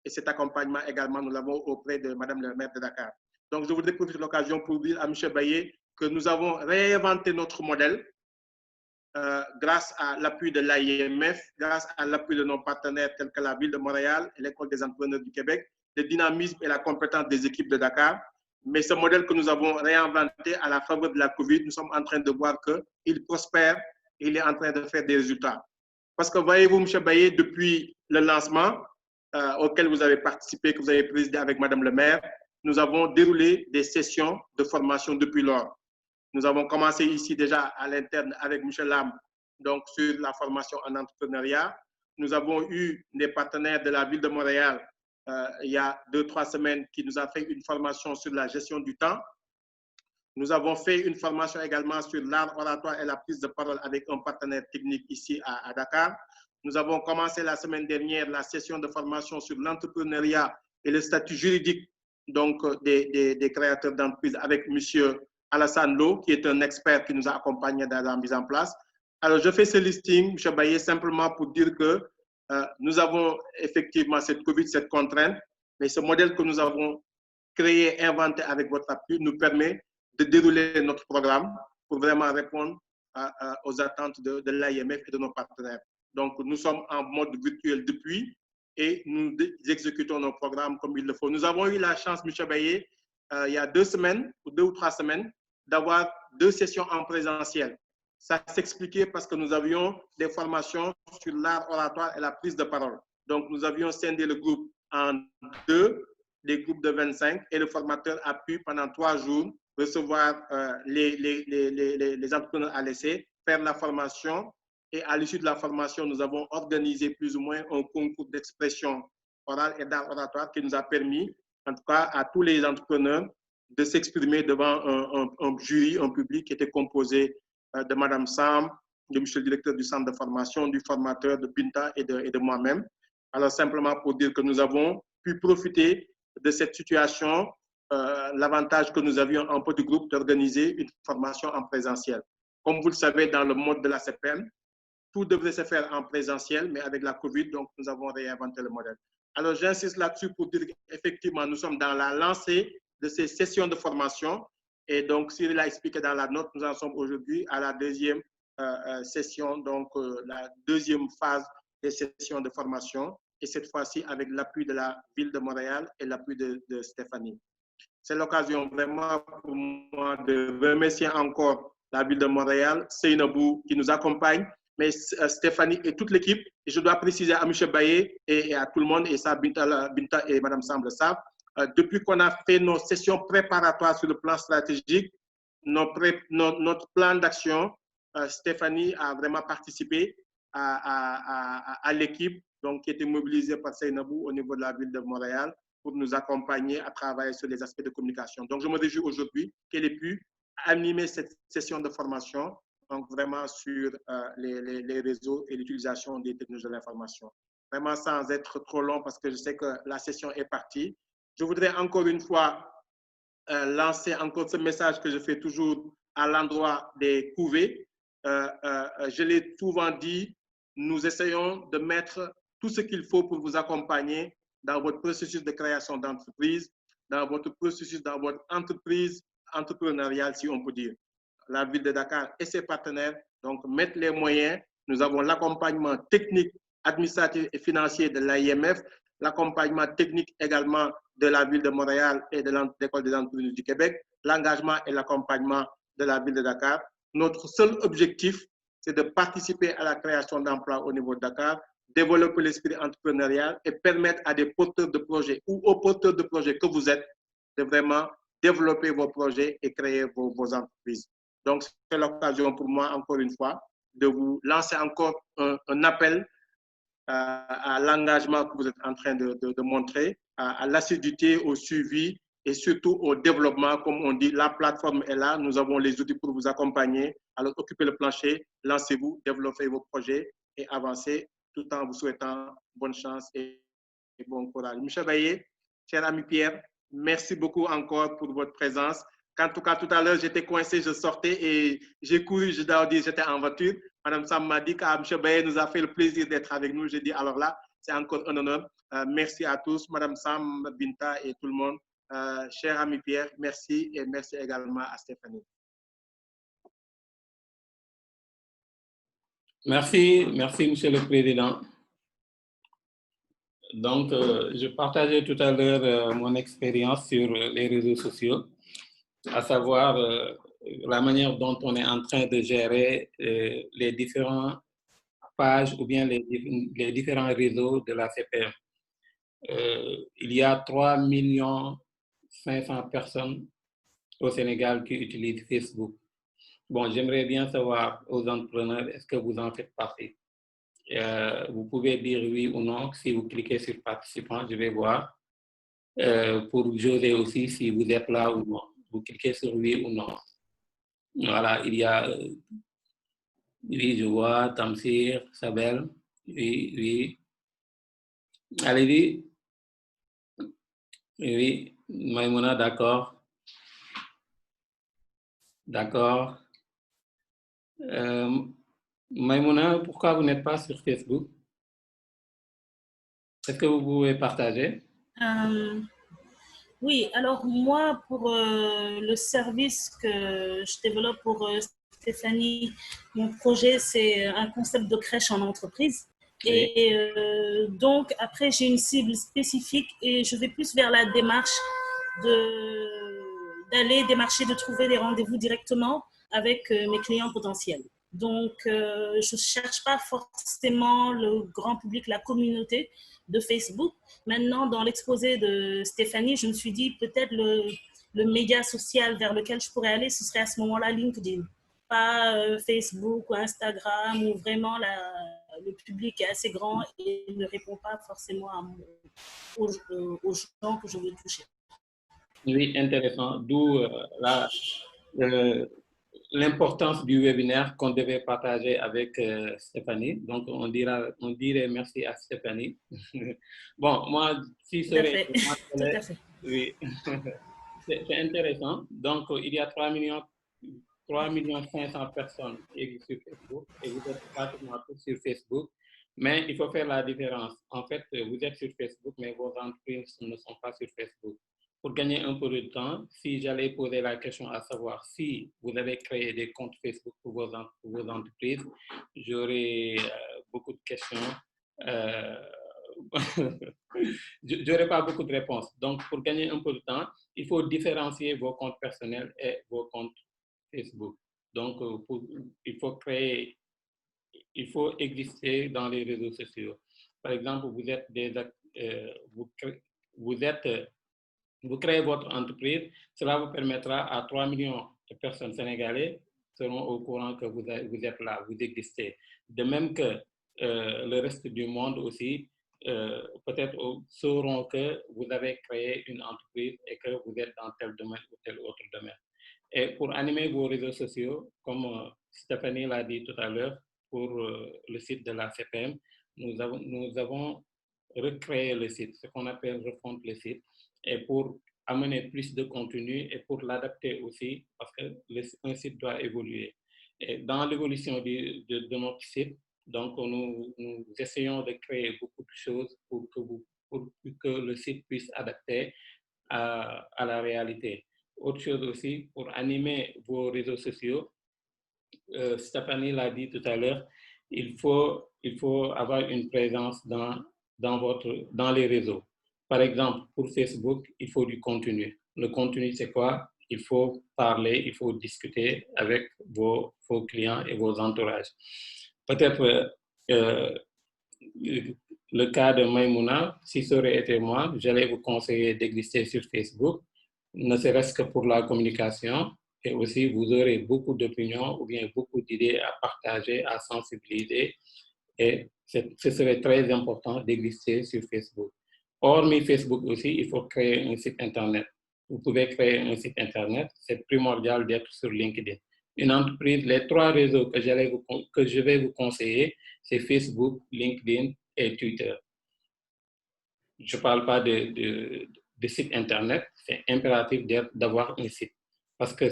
Et cet accompagnement également, nous l'avons auprès de Mme le maire de Dakar. Donc, je voudrais profiter de l'occasion pour dire à M. Baillet que nous avons réinventé notre modèle grâce à l'appui de l'AIMF, grâce à l'appui de nos partenaires tels que la Ville de Montréal et l'École des entrepreneurs du Québec, le dynamisme et la compétence des équipes de Dakar. Mais ce modèle que nous avons réinventé à la faveur de la COVID, nous sommes en train de voir qu'il prospère et il est en train de faire des résultats. Parce que voyez-vous, M. Baillet, depuis le lancement auquel vous avez participé, que vous avez présidé avec Mme le maire, nous avons déroulé des sessions de formation depuis lors. Nous avons commencé ici déjà à l'interne avec M. Lam, donc sur la formation en entrepreneuriat. Nous avons eu des partenaires de la Ville de Montréal il y a 2-3 semaines qui nous a fait une formation sur la gestion du temps. Nous avons fait une formation également sur l'art oratoire et la prise de parole avec un partenaire technique ici à Dakar. Nous avons commencé la semaine dernière la session de formation sur l'entrepreneuriat et le statut juridique donc, des créateurs d'entreprises avec M. Alassane Lo, qui est un expert qui nous a accompagnés dans la mise en place. Alors, je fais ce listing, M. Baillet, simplement pour dire que nous avons effectivement cette COVID, cette contrainte, mais ce modèle que nous avons créé, inventé avec votre appui, nous permet de dérouler notre programme pour vraiment répondre aux attentes de l'AIMF et de nos partenaires. Donc, nous sommes en mode virtuel depuis et nous exécutons nos programmes comme il le faut. Nous avons eu la chance, M. Baillet, il y a 2 semaines, ou 2 ou 3 semaines, d'avoir 2 sessions en présentiel. Ça s'expliquait parce que nous avions des formations sur l'art oratoire et la prise de parole. Donc, nous avions scindé le groupe en 2, des groupes de 25, et le formateur a pu, pendant 3 jours, recevoir les entrepreneurs à l'essai, faire la formation. Et à l'issue de la formation, nous avons organisé plus ou moins un concours d'expression orale et d'art oratoire qui nous a permis, en tout cas, à tous les entrepreneurs de s'exprimer devant un jury, un public qui était composé de Mme Sam, de M. le directeur du centre de formation, du formateur, de Binta et de moi-même. Alors, simplement pour dire que nous avons pu profiter de cette situation, l'avantage que nous avions en petit groupe d'organiser une formation en présentiel. Comme vous le savez, dans le mode de la CPM, tout devrait se faire en présentiel, mais avec la COVID, donc nous avons réinventé le modèle. Alors, j'insiste là-dessus pour dire qu'effectivement, nous sommes dans la lancée de ces sessions de formation. Et donc, Cyril a expliqué dans la note, nous en sommes aujourd'hui à la 2e session, donc la 2e phase des sessions de formation. Et cette fois-ci, avec l'appui de la Ville de Montréal et l'appui de Stéphanie. C'est l'occasion vraiment pour moi de remercier encore la Ville de Montréal, Seynabou qui nous accompagne, mais Stéphanie et toute l'équipe. Et je dois préciser à M. Baillet et à tout le monde, et ça, Binta et Mme Sam le savent, depuis qu'on a fait nos sessions préparatoires sur le plan stratégique, notre plan d'action, Stéphanie a vraiment participé à l'équipe donc, qui était mobilisée par Seynabou au niveau de la Ville de Montréal pour nous accompagner à travailler sur les aspects de communication. Donc, je me réjouis aujourd'hui qu'elle ait pu animer cette session de formation, donc vraiment sur les réseaux et l'utilisation des technologies de l'information. Vraiment sans être trop long parce que je sais que la session est partie. Je voudrais encore une fois lancer encore ce message que je fais toujours à l'endroit des couvées. Je l'ai souvent dit, nous essayons de mettre tout ce qu'il faut pour vous accompagner dans votre processus de création d'entreprise, dans votre processus, dans votre entreprise entrepreneuriale, si on peut dire. La Ville de Dakar et ses partenaires donc, mettent les moyens. Nous avons l'accompagnement technique, administratif et financier de l'AIMF, l'accompagnement technique également de la Ville de Montréal et de l'École des entreprises du Québec, l'engagement et l'accompagnement de la Ville de Dakar. Notre seul objectif, c'est de participer à la création d'emplois au niveau de Dakar, développer l'esprit entrepreneurial et permettre à des porteurs de projets ou aux porteurs de projets que vous êtes de vraiment développer vos projets et créer vos entreprises. Donc, c'est l'occasion pour moi, encore une fois, de vous lancer encore un appel à l'engagement que vous êtes en train de montrer, à l'assiduité, au suivi et surtout au développement. Comme on dit, la plateforme est là, nous avons les outils pour vous accompagner. Alors, occupez le plancher, lancez-vous, développez vos projets et avancez tout en vous souhaitant bonne chance et bon courage. Michel Baillet, cher ami Pierre, merci beaucoup encore pour votre présence. En tout cas, tout à l'heure, j'étais coincé, je sortais et j'ai couru, je dois dire, j'étais en voiture. Madame Sam m'a dit que M. Baye nous a fait le plaisir d'être avec nous. J'ai dit, alors là, c'est encore un honneur. Merci à tous, Madame Sam, Binta et tout le monde. Cher ami Pierre, merci et merci également à Stéphanie. Merci, merci, Monsieur le Président. Donc, je partageais tout à l'heure mon expérience sur les réseaux sociaux, à savoir la manière dont on est en train de gérer les différentes pages ou bien les différents réseaux de la CPM. Il y a 3 500 000 personnes au Sénégal qui utilisent Facebook. Bon, j'aimerais bien savoir aux entrepreneurs, est-ce que vous en faites partie? Vous pouvez dire oui ou non. Si vous cliquez sur participant, je vais voir. Pour José aussi, si vous êtes là ou non. Vous cliquez sur oui ou non. Voilà, il y a, oui, je vois, Tamsir, Sabel, oui, oui. Allez-y. Oui, Maïmouna, d'accord. D'accord. Maïmouna, pourquoi vous n'êtes pas sur Facebook? Est-ce que vous pouvez partager? Oui, alors moi, pour le service que je développe pour Stéphanie, mon projet, c'est un concept de crèche en entreprise. Oui. Et donc, après, j'ai une cible spécifique et je vais plus vers la démarche d'aller démarcher, de trouver des rendez-vous directement avec mes clients potentiels. Donc, je ne cherche pas forcément le grand public, la communauté de Facebook. Maintenant, dans l'exposé de Stéphanie, je me suis dit peut-être le média social vers lequel je pourrais aller, ce serait à ce moment-là LinkedIn. Pas Facebook ou Instagram où vraiment le public est assez grand et ne répond pas forcément aux gens que je veux toucher. Oui, intéressant. D'où l'importance du webinaire qu'on devait partager avec Stéphanie. Donc, on dirait merci à Stéphanie. Bon, moi, si ce serait... Tout à fait. Oui, c'est intéressant. Donc, il y a 3 500 000 personnes sur Facebook et vous êtes pratiquement tous sur Facebook. Mais il faut faire la différence. En fait, vous êtes sur Facebook, mais vos entreprises ne sont pas sur Facebook. Pour gagner un peu de temps, si j'allais poser la question à savoir si vous avez créé des comptes Facebook pour vos entreprises, j'aurais beaucoup de questions. J'aurais pas beaucoup de réponses. Donc, pour gagner un peu de temps, il faut différencier vos comptes personnels et vos comptes Facebook. Donc, il faut exister dans les réseaux sociaux. Par exemple, vous créez votre entreprise, cela vous permettra à 3 millions de personnes sénégalaises seront au courant que vous êtes là, vous existez. De même que le reste du monde aussi, peut-être sauront que vous avez créé une entreprise et que vous êtes dans tel domaine ou tel autre domaine. Et pour animer vos réseaux sociaux, comme Stéphanie l'a dit tout à l'heure, pour le site de la CPM, nous avons recréé le site, ce qu'on appelle refondre le site, et pour amener plus de contenu et pour l'adapter aussi, parce qu'un site doit évoluer. Et dans l'évolution de notre site, donc nous essayons de créer beaucoup de choses pour que le site puisse adapter à la réalité. Autre chose aussi, pour animer vos réseaux sociaux, Stéphanie l'a dit tout à l'heure, il faut avoir une présence dans les réseaux. Par exemple, pour Facebook, il faut du contenu. Le contenu, c'est quoi? Il faut parler, il faut discuter avec vos clients et vos entourages. Peut-être le cas de Maïmouna, si ça aurait été moi, j'allais vous conseiller d'exister sur Facebook, ne serait-ce que pour la communication. Et aussi, vous aurez beaucoup d'opinions ou bien beaucoup d'idées à partager, à sensibiliser. Et ce serait très important d'exister sur Facebook. Hormis Facebook aussi, il faut créer un site Internet. Vous pouvez créer un site Internet, c'est primordial d'être sur LinkedIn. Une entreprise, les 3 réseaux que je vais vous conseiller, c'est Facebook, LinkedIn et Twitter. Je ne parle pas de site Internet, c'est impératif d'avoir un site. Parce que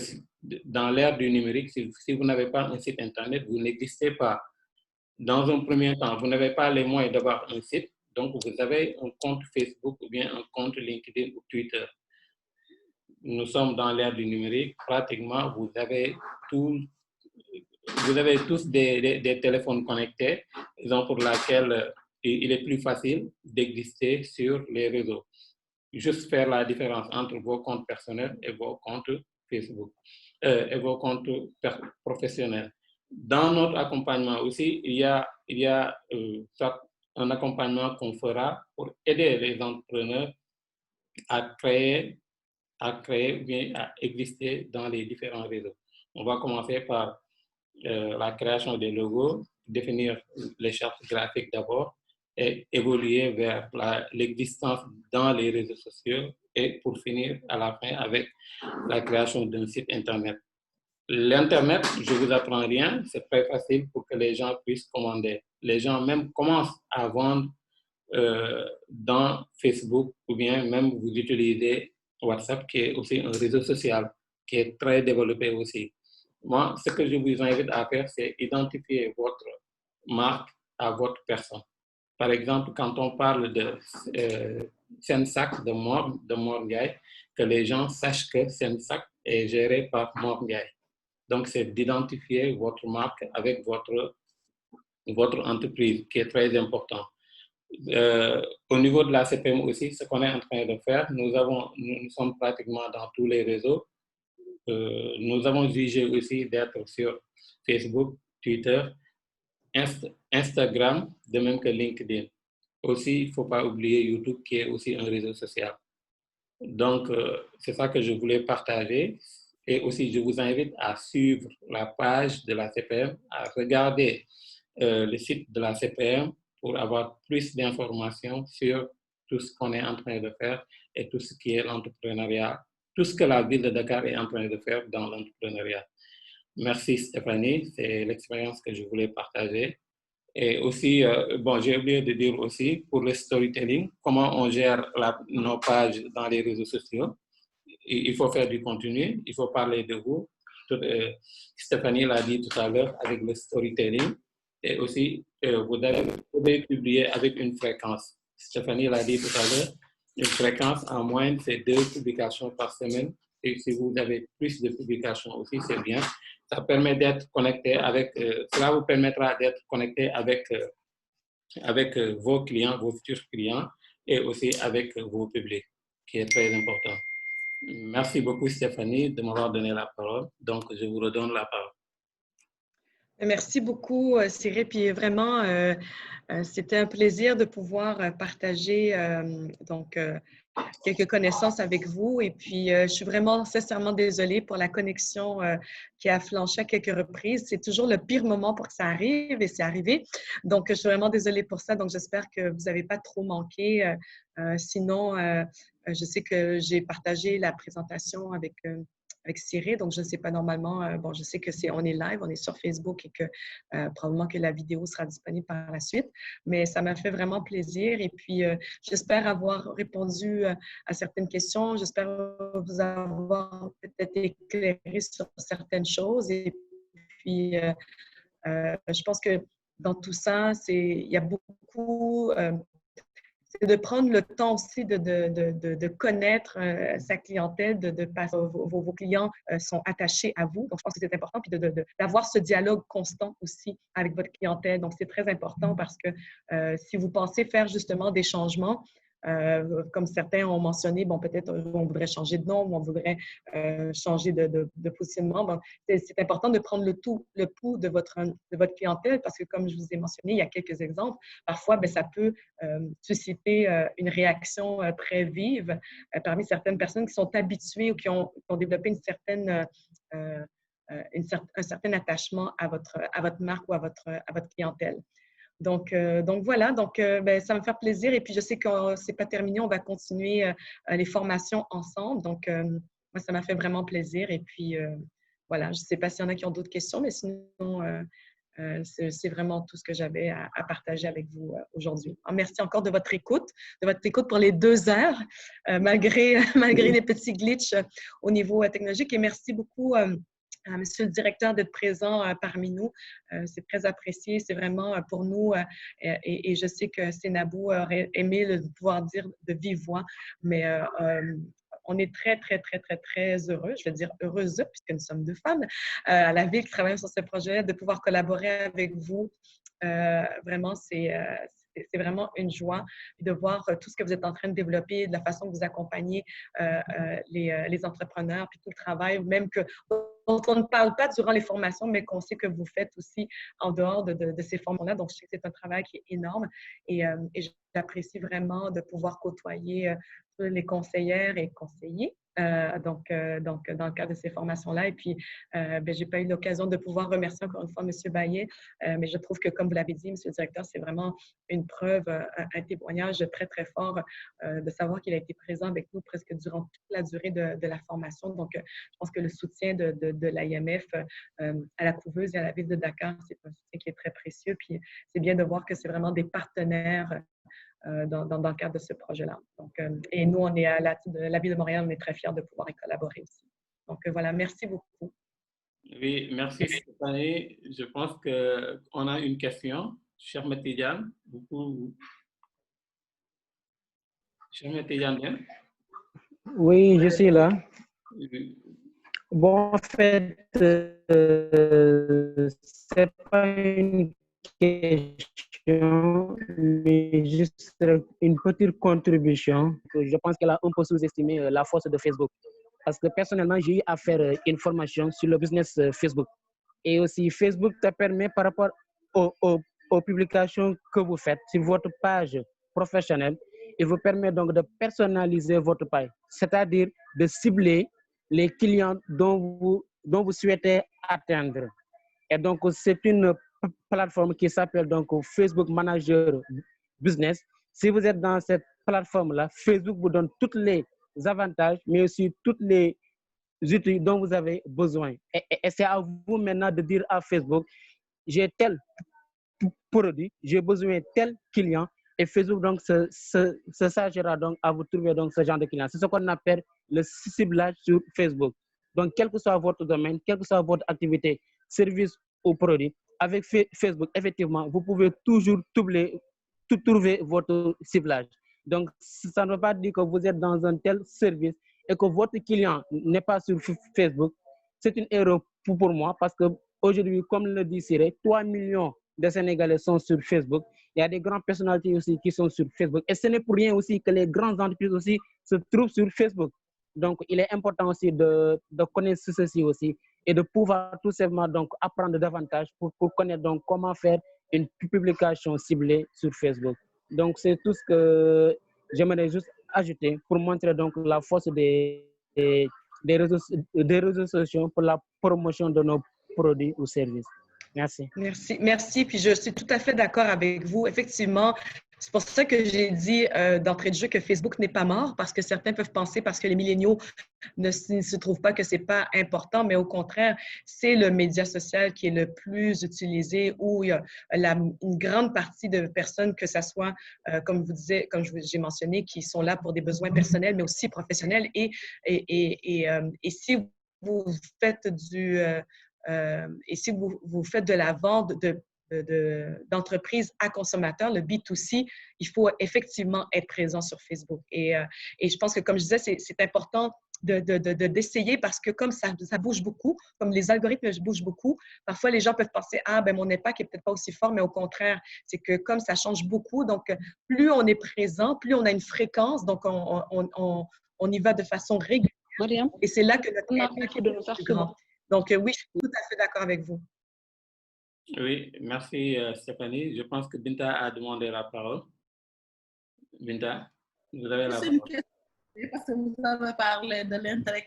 dans l'ère du numérique, si vous n'avez pas un site Internet, vous n'existez pas. Dans un premier temps, vous n'avez pas les moyens d'avoir un site, donc vous avez un compte Facebook ou bien un compte LinkedIn ou Twitter. Nous sommes dans l'ère du numérique, pratiquement vous avez tous des téléphones connectés, raison pour laquelle il est plus facile d'exister sur les réseaux. Juste faire la différence entre vos comptes personnels et vos comptes Facebook et vos comptes professionnels. Dans notre accompagnement aussi, il y a un accompagnement qu'on fera pour aider les entrepreneurs à créer ou bien à exister dans les différents réseaux. On va commencer par la création des logos, définir les chartes graphiques d'abord et évoluer vers l'existence dans les réseaux sociaux et pour finir à la fin avec la création d'un site Internet. L'Internet, je ne vous apprends rien, c'est très facile pour que les gens puissent commander. Les gens même commencent à vendre dans Facebook ou bien même vous utilisez WhatsApp qui est aussi un réseau social qui est très développé aussi. Moi, ce que je vous invite à faire, c'est identifier votre marque à votre personne. Par exemple, quand on parle de Sensac de Mor Ndiaye, que les gens sachent que Sensac est géré par Mor Ndiaye. Donc, c'est d'identifier votre marque avec votre entreprise, qui est très important. Au niveau de la CPM aussi, ce qu'on est en train de faire, nous sommes pratiquement dans tous les réseaux. Nous avons jugé aussi d'être sur Facebook, Twitter, Instagram, de même que LinkedIn. Aussi, il ne faut pas oublier YouTube, qui est aussi un réseau social. Donc, c'est ça que je voulais partager. Et aussi, je vous invite à suivre la page de la CPM, à regarder le site de la CPM pour avoir plus d'informations sur tout ce qu'on est en train de faire et tout ce qui est l'entrepreneuriat, tout ce que la ville de Dakar est en train de faire dans l'entrepreneuriat. Merci Stéphanie, c'est l'expérience que je voulais partager. Et aussi, bon, j'ai oublié de dire aussi pour le storytelling, comment on gère nos pages dans les réseaux sociaux. Il faut faire du contenu, il faut parler de vous. Stéphanie l'a dit tout à l'heure avec le storytelling. Et aussi, vous devez publier avec une fréquence. Stéphanie l'a dit tout à l'heure, une fréquence en moyenne, c'est 2 publications par semaine. Et si vous avez plus de publications aussi, c'est bien. Ça permet d'être connecté avec, cela vous permettra d'être connecté avec vos clients, vos futurs clients, et aussi avec vos publics, qui est très important. Merci beaucoup Stéphanie de m'avoir donné la parole. Donc, je vous redonne la parole. Merci beaucoup, Cyril. Puis vraiment, c'était un plaisir de pouvoir partager quelques connaissances avec vous. Et puis, je suis vraiment sincèrement désolée pour la connexion qui a flanché à quelques reprises. C'est toujours le pire moment pour que ça arrive et c'est arrivé. Donc, je suis vraiment désolée pour ça. Donc, j'espère que vous n'avez pas trop manqué. Sinon, je sais que j'ai partagé la présentation avec Cyril, donc je ne sais pas normalement, bon, je sais que on est live, on est sur Facebook et que probablement que la vidéo sera disponible par la suite, mais ça m'a fait vraiment plaisir et puis j'espère avoir répondu à certaines questions, j'espère vous avoir peut-être éclairé sur certaines choses et puis je pense que dans tout ça, il y a beaucoup c'est de prendre le temps aussi de connaître sa clientèle, vos clients sont attachés à vous. Donc, je pense que c'est important, puis d'avoir ce dialogue constant aussi avec votre clientèle. Donc, c'est très important parce que si vous pensez faire justement des changements, comme certains ont mentionné, bon, peut-être on voudrait changer de nom ou on voudrait changer de positionnement. Bon, c'est important de prendre le pouls de votre clientèle parce que, comme je vous ai mentionné, il y a quelques exemples. Parfois, bien, ça peut susciter une réaction très vive parmi certaines personnes qui sont habituées ou qui ont développé un certain attachement à votre marque ou à votre clientèle. Donc voilà, ben, ça me fait plaisir. Et puis, je sais que ce n'est pas terminé, on va continuer les formations ensemble. Donc, moi, ça m'a fait vraiment plaisir. Et puis, voilà, je ne sais pas s'il y en a qui ont d'autres questions, mais sinon, c'est vraiment tout ce que j'avais à partager avec vous aujourd'hui. Merci encore de votre écoute pour les 2 heures, malgré les petits glitches au niveau technologique. Et merci beaucoup Monsieur le directeur d'être présent parmi nous. C'est très apprécié. C'est vraiment pour nous, et je sais que Sénabou aurait aimé le pouvoir dire de vive voix, mais on est très, très, très, très, très heureux, je vais dire heureuses, puisque nous sommes 2 femmes, à la Ville qui travaillent sur ce projet, de pouvoir collaborer avec vous. Vraiment, c'est vraiment une joie de voir tout ce que vous êtes en train de développer, de la façon que vous accompagnez les entrepreneurs, puis tout le travail, même dont on ne parle pas durant les formations, mais qu'on sait que vous faites aussi en dehors de ces formations-là. Donc, je sais que c'est un travail qui est énorme et j'apprécie vraiment de pouvoir côtoyer les conseillères et conseillers. Donc, dans le cadre de ces formations-là. Et puis, je n'ai pas eu l'occasion de pouvoir remercier encore une fois M. Baillet, mais je trouve que, comme vous l'avez dit, M. le directeur, c'est vraiment une preuve, un témoignage très, très fort de savoir qu'il a été présent avec nous presque durant toute la durée de la formation. Donc, je pense que le soutien de l'IMF à la couveuse et à la ville de Dakar, c'est un soutien qui est très précieux. Puis, c'est bien de voir que c'est vraiment des partenaires dans le cadre de ce projet-là. Donc, et nous, on est à la Ville de Montréal, on est très fiers de pouvoir y collaborer aussi. Donc, voilà, merci beaucoup. Oui, merci Stéphanie. Je pense qu'on a une question. Cher Métédian, Cher Métédian, oui, je suis là. Bon, en fait, c'est pas une question, mais juste une petite contribution. Je pense qu'elle a un peu sous-estimé la force de Facebook. Parce que personnellement, j'ai eu à faire une formation sur le business Facebook. Et aussi, Facebook te permet par rapport aux publications que vous faites sur votre page professionnelle, il vous permet donc de personnaliser votre page, c'est-à-dire de cibler les clients dont vous souhaitez atteindre. Et donc, c'est une plateforme qui s'appelle donc Facebook Manager Business. Si vous êtes dans cette plateforme-là, Facebook vous donne tous les avantages, mais aussi toutes les outils dont vous avez besoin. Et c'est à vous maintenant de dire à Facebook, j'ai tel produit, j'ai besoin de tel client, et Facebook donc se chargera donc à vous trouver donc ce genre de client. C'est ce qu'on appelle le ciblage sur Facebook. Donc, quel que soit votre domaine, quelle que soit votre activité, service ou produit, avec Facebook, effectivement, vous pouvez toujours trouver votre ciblage. Donc, ça ne veut pas dire que vous êtes dans un tel service et que votre client n'est pas sur Facebook. C'est une erreur pour moi parce qu'aujourd'hui, comme le dit Cyril, 3 millions de Sénégalais sont sur Facebook. Il y a des grandes personnalités aussi qui sont sur Facebook. Et ce n'est pour rien aussi que les grandes entreprises aussi se trouvent sur Facebook. Donc, il est important aussi de connaître ceci aussi et de pouvoir tout simplement donc apprendre davantage pour connaître donc comment faire une publication ciblée sur Facebook. Donc, c'est tout ce que j'aimerais juste ajouter pour montrer donc la force des réseaux sociaux pour la promotion de nos produits ou services. Merci. Merci. Puis je suis tout à fait d'accord avec vous. Effectivement, c'est pour ça que j'ai dit d'entrée de jeu que Facebook n'est pas mort, parce que certains peuvent penser, parce que les milléniaux ne se trouvent pas, que ce n'est pas important, mais au contraire, c'est le média social qui est le plus utilisé, où il y a une grande partie de personnes, que ce soit, comme j'ai mentionné, qui sont là pour des besoins personnels, mais aussi professionnels. Et si vous faites et si vous faites de la vente d'entreprises à consommateurs, le B2C, il faut effectivement être présent sur Facebook. Et je pense que, comme je disais, c'est important d'essayer parce que comme ça bouge beaucoup, comme les algorithmes bougent beaucoup, parfois les gens peuvent penser « Ah, ben mon impact n'est peut-être pas aussi fort », mais au contraire, c'est que comme ça change beaucoup, donc plus on est présent, plus on a une fréquence, donc on y va de façon régulière. Et c'est là que notre impact est plus grand. Donc, oui, je suis tout à fait d'accord avec vous. Oui, merci Stéphanie. Je pense que Binta a demandé la parole. Binta, vous avez la parole. Parce que vous avez parlé de l'intérêt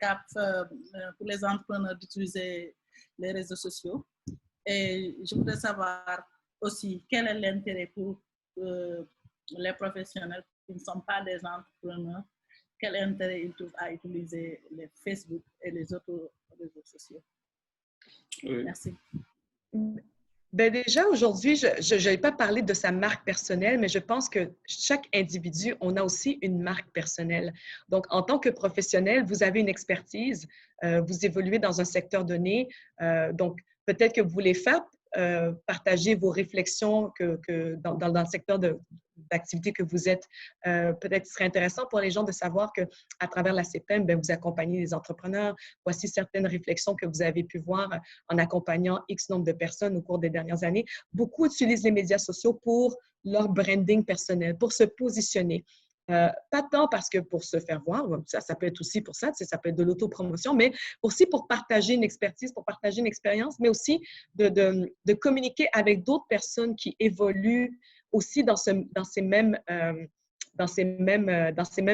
pour les entrepreneurs d'utiliser les réseaux sociaux. Et je voudrais savoir aussi, quel est l'intérêt pour les professionnels qui ne sont pas des entrepreneurs, quel intérêt ils trouvent à utiliser les Facebook et les autres réseaux sociaux? Oui. Merci. Ben déjà, aujourd'hui, je n'ai pas parlé de sa marque personnelle, mais je pense que chaque individu, on a aussi une marque personnelle. Donc, en tant que professionnel, vous avez une expertise, vous évoluez dans un secteur donné. Donc, peut-être que vous voulez faire partager vos réflexions dans le secteur d'activité que vous êtes. Peut-être que ce serait intéressant pour les gens de savoir qu'à travers la CPEM, bien, vous accompagnez les entrepreneurs. Voici certaines réflexions que vous avez pu voir en accompagnant X nombre de personnes au cours des dernières années. Beaucoup utilisent les médias sociaux pour leur branding personnel, pour se positionner. Pas tant parce que pour se faire voir, ça peut être aussi pour ça, ça peut être de l'autopromotion, mais aussi pour partager une expertise, pour partager une expérience, mais aussi de communiquer avec d'autres personnes qui évoluent aussi dans ces mêmes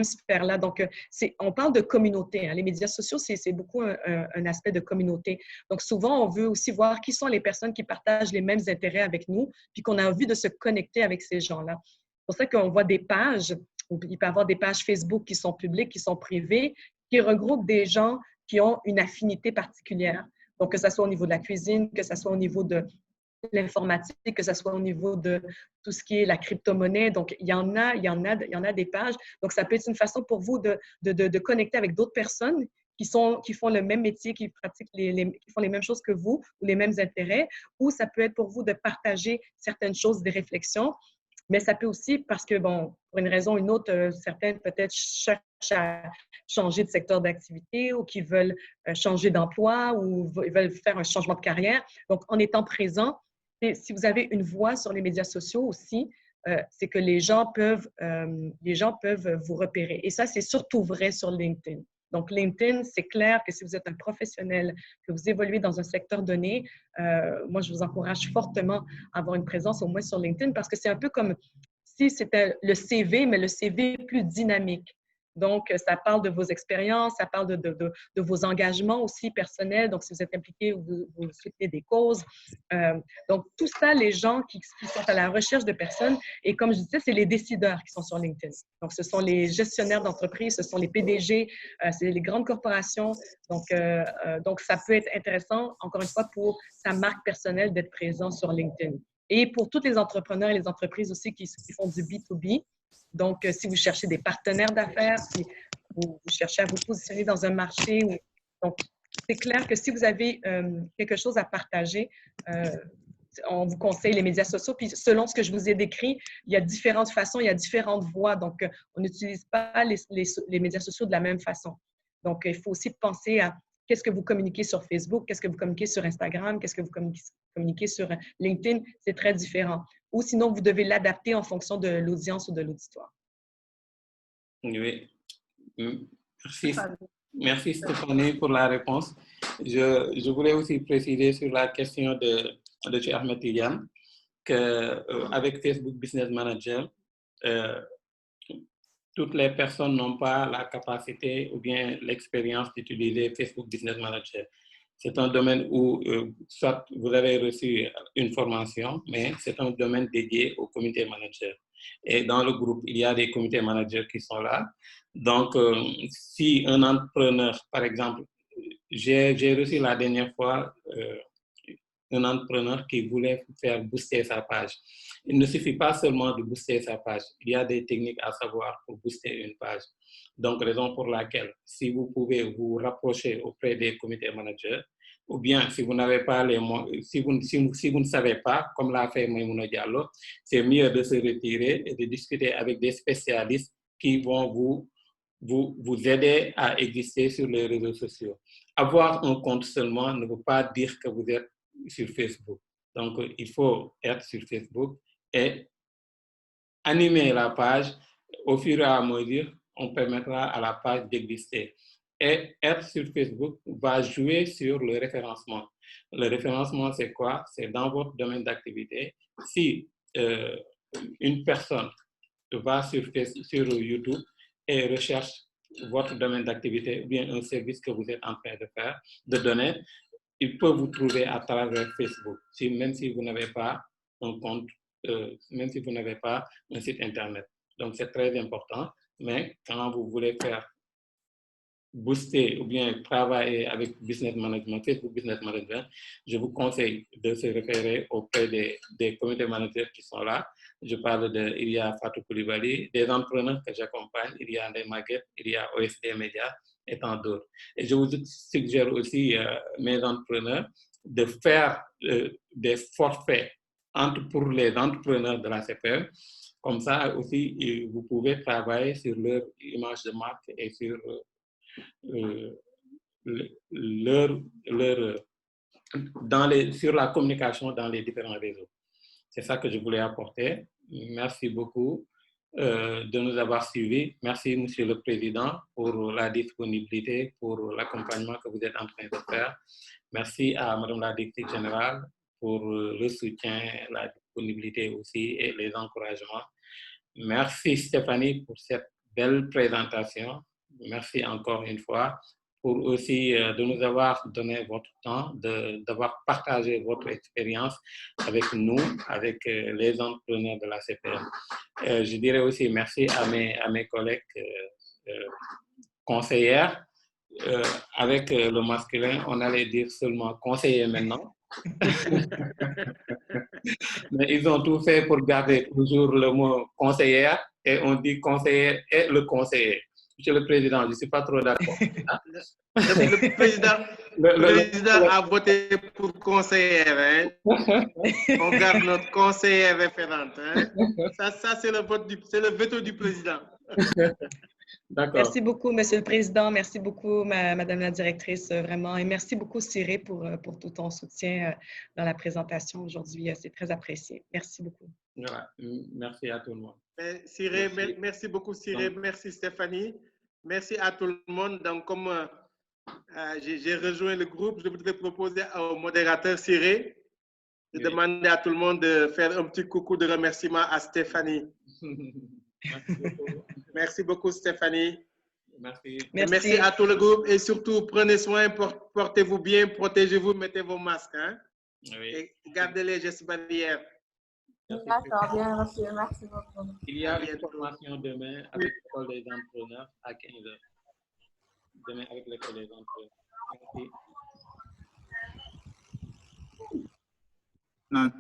sphères-là. Donc, on parle de communauté. Hein. Les médias sociaux, c'est beaucoup un aspect de communauté. Donc, souvent, on veut aussi voir qui sont les personnes qui partagent les mêmes intérêts avec nous, puis qu'on a envie de se connecter avec ces gens-là. C'est pour ça qu'on voit des pages. Il peut y avoir des pages Facebook qui sont publiques, qui sont privées, qui regroupent des gens qui ont une affinité particulière. Donc, que ce soit au niveau de la cuisine, que ce soit au niveau de l'informatique, que ce soit au niveau de tout ce qui est la crypto-monnaie. Donc, il y en a des pages. Donc, ça peut être une façon pour vous de connecter avec d'autres personnes qui font le même métier, qui pratiquent qui font les mêmes choses que vous ou les mêmes intérêts, ou ça peut être pour vous de partager certaines choses, des réflexions. Mais ça peut aussi, parce que, bon, pour une raison ou une autre, certaines peut-être cherchent à changer de secteur d'activité ou qui veulent changer d'emploi ou veulent faire un changement de carrière. Donc, en étant présent, si vous avez une voix sur les médias sociaux aussi, c'est que les gens peuvent vous repérer. Et ça, c'est surtout vrai sur LinkedIn. Donc, LinkedIn, c'est clair que si vous êtes un professionnel, que vous évoluez dans un secteur donné, moi, je vous encourage fortement à avoir une présence au moins sur LinkedIn parce que c'est un peu comme si c'était le CV, mais le CV plus dynamique. Donc, ça parle de vos expériences, ça parle de vos engagements aussi personnels. Donc, si vous êtes impliqué ou vous soutenez des causes. Donc, tout ça, les gens qui sont à la recherche de personnes, et comme je disais, c'est les décideurs qui sont sur LinkedIn. Donc, ce sont les gestionnaires d'entreprise, ce sont les PDG, c'est les grandes corporations. Donc, ça peut être intéressant, encore une fois, pour sa marque personnelle d'être présent sur LinkedIn. Et pour tous les entrepreneurs et les entreprises aussi qui font du B2B, donc, si vous cherchez des partenaires d'affaires, si vous cherchez à vous positionner dans un marché, donc c'est clair que si vous avez quelque chose à partager, on vous conseille les médias sociaux. Puis selon ce que je vous ai décrit, il y a différentes façons, il y a différentes voies. Donc, on n'utilise pas les médias sociaux de la même façon. Donc, il faut aussi penser à qu'est-ce que vous communiquez sur Facebook, qu'est-ce que vous communiquez sur Instagram, qu'est-ce que vous communiquez sur LinkedIn. C'est très différent. Ou sinon, vous devez l'adapter en fonction de l'audience ou de l'auditoire. Oui. Merci Stéphanie pour la réponse. Je voulais aussi préciser sur la question de Ahmed Tidiane qu'avec Facebook Business Manager, toutes les personnes n'ont pas la capacité ou bien l'expérience d'utiliser Facebook Business Manager. C'est un domaine où, soit vous avez reçu une formation, mais c'est un domaine dédié au comité manager. Et dans le groupe, il y a des comités managers qui sont là. Donc, si un entrepreneur, par exemple, j'ai reçu la dernière fois un entrepreneur qui voulait faire booster sa page. Il ne suffit pas seulement de booster sa page. Il y a des techniques à savoir pour booster une page. Donc, raison pour laquelle, si vous pouvez vous rapprocher auprès des comités managers, ou bien si vous n'avez pas les moyens, si vous ne savez pas, comme l'a fait Maïmouna Diallo, c'est mieux de se retirer et de discuter avec des spécialistes qui vont vous aider à exister sur les réseaux sociaux. Avoir un compte seulement ne veut pas dire que vous êtes sur Facebook. Donc, il faut être sur Facebook et animer la page. Au fur et à mesure, on permettra à la page d'exister. Et être sur Facebook va jouer sur le référencement. Le référencement, c'est quoi? C'est dans votre domaine d'activité. Si une personne va sur YouTube et recherche votre domaine d'activité ou bien un service que vous êtes en train de donner, il peut vous trouver à travers Facebook, même si vous n'avez pas un compte, même si vous n'avez pas un site Internet. Donc, c'est très important. Mais quand vous voulez faire booster ou bien travailler avec Business Management, Facebook Business Management, je vous conseille de se référer auprès des community managers qui sont là. Je parle il y a Fatou Koulibaly, des entrepreneurs que j'accompagne, il y a André Maguette, il y a OSD Media et tant d'autres. Et je vous suggère aussi, mes entrepreneurs, de faire des forfaits pour les entrepreneurs de la CPE. Comme ça aussi, vous pouvez travailler sur leur image de marque et sur sur la communication dans les différents réseaux. C'est ça que je voulais apporter. Merci beaucoup de nous avoir suivis. Merci, Monsieur le Président, pour la disponibilité, pour l'accompagnement que vous êtes en train de faire. Merci à Madame la Directrice Générale pour le soutien, la disponibilité aussi et les encouragements. Merci Stéphanie pour cette belle présentation. Merci encore une fois pour aussi de nous avoir donné votre temps, d'avoir partagé votre expérience avec nous, avec les entrepreneurs de la CPM. Je dirais aussi merci à mes collègues conseillères. Avec le masculin, on allait dire seulement conseiller maintenant. Mais ils ont tout fait pour garder toujours le mot conseillère et on dit conseiller et le conseiller. Monsieur le Président, je ne suis pas trop d'accord. Le président a voté pour conseillère. Hein? On garde notre conseillère référente. Hein? Ça c'est le veto du président. Merci beaucoup, Monsieur le Président. Merci beaucoup, Madame la Directrice, vraiment. Et merci beaucoup, Cyré, pour tout ton soutien dans la présentation aujourd'hui. C'est très apprécié. Merci beaucoup. Voilà. Merci à tout le monde. Cyré, merci beaucoup, Cyré. Donc, merci, Stéphanie. Merci à tout le monde. Donc, comme j'ai rejoint le groupe, je voudrais proposer au modérateur Cyré de demander à tout le monde de faire un petit coucou de remerciement à Stéphanie. Merci beaucoup, Stéphanie. Merci. Merci à tout le groupe et surtout, prenez soin, portez-vous bien, protégez-vous, mettez vos masques. Hein? Oui. Et gardez les gestes barrières. D'accord, bien reçu. Merci beaucoup. Il y a une formation demain avec l'école des entrepreneurs à 15h. Demain avec l'école des entrepreneurs. Merci. Non.